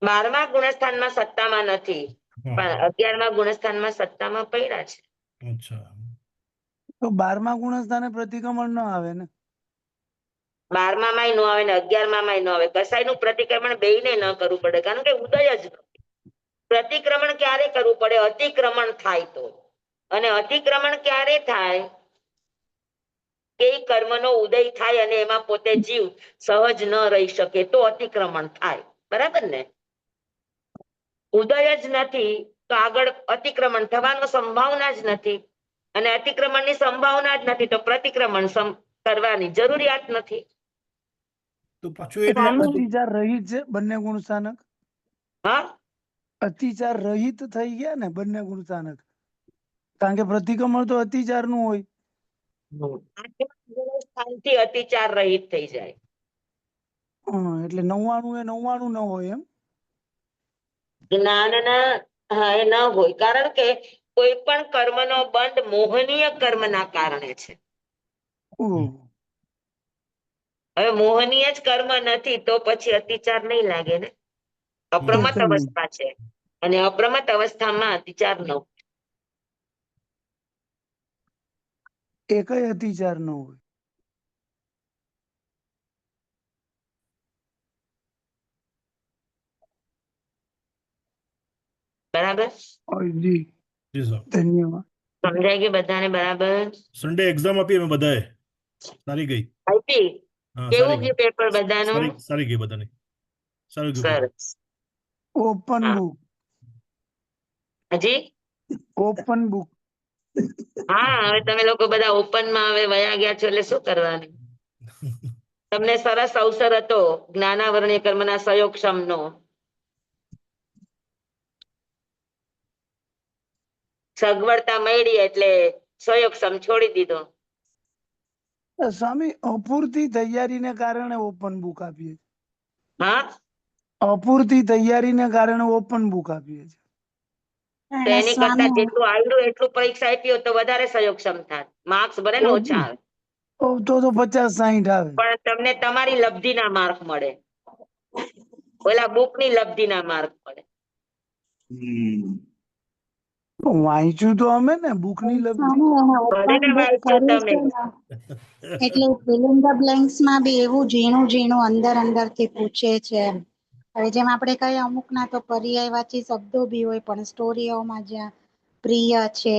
12મા ગુણસ્થાનમાં સત્તામાં નથી, હા. પણ 11મા ગુણસ્થાનમાં સત્તામાં પડ્યા છે. અચ્છા. તો 12મા ગુણસ્થાને પ્રતિક્રમણ ન આવે ને? 12મામાંય ન આવે ને 11મામાંય ન આવે. કસાઈનું પ્રતિક્રમણ બેયને ન કરવું પડે, કારણ કે ઉદય જ નથી. પ્રતિક્રમણ ક્યારે કરવું પડે? અતિક્રમણ થાય તો. અને અતિક્રમણ ક્યારે થાય? કે ઈ કર્મનો ઉદય થાય અને એમાં પોતે જીવ સહજ ન રહી શકે તો અતિક્રમણ થાય. બરાબર ને? ઉદય જ નથી તો આગળ અતિક્રમણ થવાનો સંભાવના જ નથી, અને અતિક્રમણની સંભાવના જ નથી તો પ્રતિક્રમણ કરવાની જરૂરિયાત નથી. તો પાછું એટલે એ અતિચાર રહિત છે બંને ગુણ સ્થાનક. હા, અતિચાર રહિત થઈ ગયા ને બંને ગુણ સ્થાનક, કારણ કે પ્રતિક્રમણ તો અતિચાર નું હોય. સ્થાનથી અતિચાર રહિત થઈ જાય. એટલે 99 એ 99 ન હોય એમ. જ્ઞાનના હા એ ન હોય, કારણ કે કોઈ પણ કર્મનો બંધ મોહનીય કર્મના કારણે છે. ઓહ. હવે મોહનીય જ કર્મ નથી તો પછી અતિચાર નહીં લાગે ને. અપ્રમત્ત એકદમ. અવસ્થા છે, અને અપ્રમત્ત અવસ્થામાં અતિચાર ન હોય. એકય અતિચાર ન હોય. બરાબર? જી ધન્યવાદ. સમજાઈ ગયું બધાને? બરાબર. સન્ડે એક્ઝામ આપી અમે બધાએ, સારી ગઈ. આપી? હા, કેવું સારી ગઈ. ગયું પેપર બધાનું? સારી ગઈ બધાની. સારું ગયું પેપર. સરસ. ઓપન હા. બુક. હજી ઓપન બુક. હા, હવે તમે લોકો બધા ઓપનમાં હવે વયા ગયા છો એટલે શું કરવાનું? તમને સરસ અવસર હતો જ્ઞાનાવરણીય કર્મના સયોગક્ષમનો. સગવડતા મળી એટલે સયોગક્ષમ છોડી દીધો. સ્વામી અપૂરતી તૈયારીને કારણે ઓપન બુક આપીએ. હા, અપૂરતી તૈયારીને કારણે ઓપન બુક આપીએ છીએ. તો એની કરતા જેટલું આવડ્યું એટલું પરીક્ષા આપી હોત તો વધારે સયોગક્ષમ થાત. માર્ક્સ ભલે ને ઓછા આવે, તો 50-60 આવે. પણ તમને તમારી લબ્ધિના માર્ક મળે, ઓલા બુકની લબ્ધિના માર્ક મળે. વાંચ્યું તો અમે ને બુક ની લબ્ધિ. ભલે ને વાંચ્યું તમે. એટલે fill in the blanks માં બી એવું ઝીણું ઝીણું અંદર અંદર થી પૂછે છે એમ. હવે જેમ આપણે કહીએ અમુક ના તો પર્યાયવાચી શબ્દો બી હોય, પણ સ્ટોરીઓમાં જ્યાં પ્રિય છે,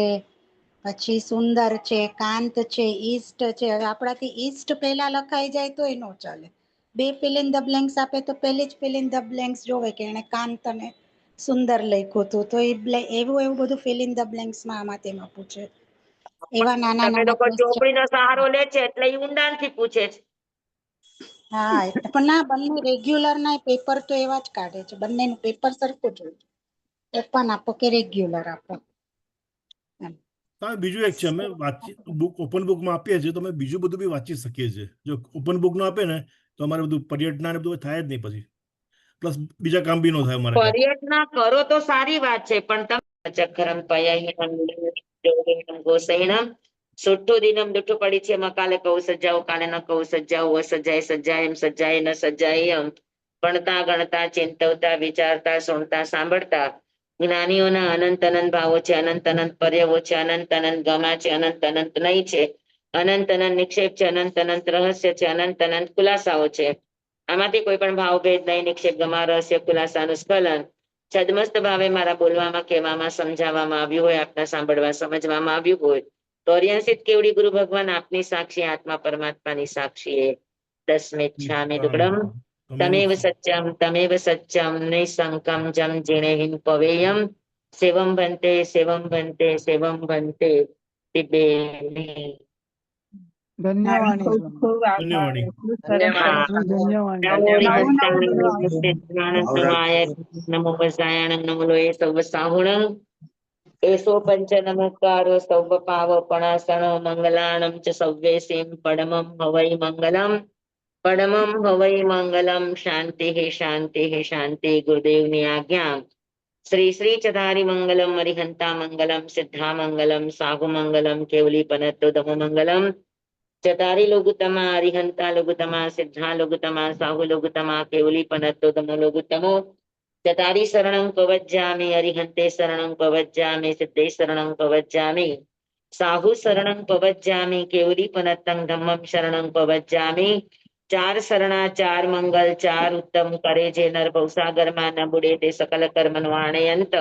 પછી સુંદર છે, કાંત છે, ઈષ્ટ છે, હવે આપણાથી ઈષ્ટ પહેલા લખાઈ જાય તો નો ચાલે. બે fill in the blanks આપે તો પહેલી જ fill in the blanks જોવે કે એને કાંત અને સુંદર લખ્યું હતું, તો એવું બધું fill in the blanks માં આમાં તેમાં પૂછે. એવા નાના તમે નાના લોકો question. ચોપડીનો સહારો લે છે એટલે ઈ ઊંડાણથી પૂછે છે. હા, એટલે પણ ના, બંને રેગ્યુલર ના પેપર તો એવા જ કાઢે છે, બંનેનું પેપર સરખું જ હોય. ઓપન આપો કે રેગ્યુલર આપો. બીજું એક છે, અમે બુક ઓપન બુકમાં આપીએ છીએ તો અમે બીજું બધું બી વાંચી શકીએ છીએ. જો ઓપન બુક નો આપે ને તો અમારે બધું પર્યટના ને બધું થાય જ નહીં પછી, પ્લસ બીજા કામ બી ન થાય અમારે. પર્યટના કરો તો સારી વાત છે, પણ તમે ચક્કરમ પયાહીનમ ગોસૈણમ સુઠ્ઠું દિનમ દુઠ્ઠું પડી છે એમાં કાલે કહું સજાવું કાલે ન કહું સજાવું અસજાય સજાય એમ સજાય ન સજાય એમ ભણતા ગણતા ચિંતવતા વિચારતા સુણતા સાંભળતા જ્ઞાનીઓના અનંત અનંત ભાવો છે અનંત અનંત પર્યવો છે અનંત અનંત ગમા છે અનંત અનંત નહીં છે અનંત અનંત નિક્ષેપ છે અનંત અનંત રહસ્ય છે અનંત અનંત ખુલાસાઓ છે. આમાંથી કોઈ પણ ભાવભેદ નહીં નિક્ષેપ ગમા રહસ્ય ખુલાસાનું સ્ખલન છદમસ્ત ભાવે મારા બોલવામાં કહેવામાં સમજાવવામાં આવ્યું હોય આપના સાંભળવા સમજવામાં આવ્યું હોય તો અર્યાંશિત કેવડી ગુરુ ભગવાન આપની સાક્ષી આત્મા પરમાત્માની સાક્ષી દસમેચ્છામિ દુક્કડમ તમેવ સત્યમ નૈસંકમ જમ જીણેહિન પવેયમ સેવમ ભંતે સેવમ ભંતે સેવમ ભંતે પિબેમિ. ધન્યવાણી ખૂબ સ્વામી. ખૂબ આભાર. ધન્યવાદ. એટલું સરસ હા. સરસ. ધન્યવાણી. નમો નવું નવું હરિહસ્તાય બધું નમો સિદ્ધાનંદમાય નમો વસાયણ નમો લોય સૌ સાહુણં એસો પંચ નમોકારો સૌ પાવપણાસણો મંગલાણમ ચ સવ્યેસીમ પડમમ હવૈ મંગલમ પરમમ હવૈ મંગલમ શાંતિ શાંતિ શાંતિ ગુરુદેવની આજ્ઞા શ્રી શ્રી ચદારી મંગલમ હરિહંતા મંગલમ સિદ્ધા મંગલમ સાહુ મંગલમ કેવલી પનતો દમો મંગલમ ચદારી લઘુતમા હરિહંતા લઘુતમા સિદ્ધા લઘુતમા સાહુ લઘુતમા કેવલી પનતો દમો લઘુતમો ચતારી શરણં પવજ્જામિ હરિહંતે શરણં પવજ્જામિ સિદ્ધે શરણં પવજ્જામિ સાહુ શરણં પવજ્જામિ કેવલી પનત્તં ધમ્મં શરણં પવજ્જામિ ચાર શરણા ચાર મંગલ ચાર ઉત્તમ કરે જે નર ભવસાગરમાં ન બુડે તે સકલ કર્મનો આણયંત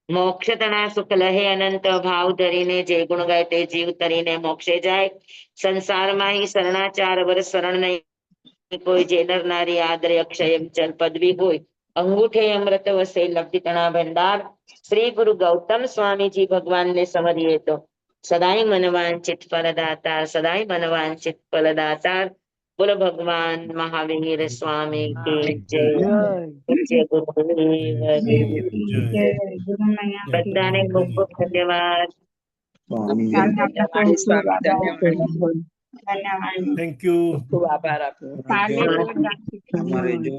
મોક્ષ તણા સુખ લહે અનંત ભાવ ધરીને જે ગુણ ગાય તે જીવ તરીને મોક્ષે જાય સંસારમાં ઈ શરણાચાર વર્ષ શરણ નહીં કોઈ જે નર નારી આદરે અક્ષય ચલ પદવી હોય અંગૂઠે અમૃત વસે લબ્ધિ તણા ભંડાર શ્રી ગુરુ ગૌતમ સ્વામીજી ભગવાનને સમરીએ તો સદાય મનવાંચિત ફલદાતા સદાય મનવાંચિત ફલદાતા બોલો ભગવાન મહાવીર સ્વામી કી જય જય. પૂજ્ય ગુરુદેવ જય. ગુરુ મૈયા કી બધાને જય. ખૂબ ખૂબ ધન્યવાદ. સ્વામી સ્વામી આપનો ખૂબ ખૂબ સ્વામી આભાર. ધન્યવાદ. ધન્યવાદ. Thank you. ખૂબ આભાર આપ્યો. કાલે હા. રોજ રાખી. અમારે જો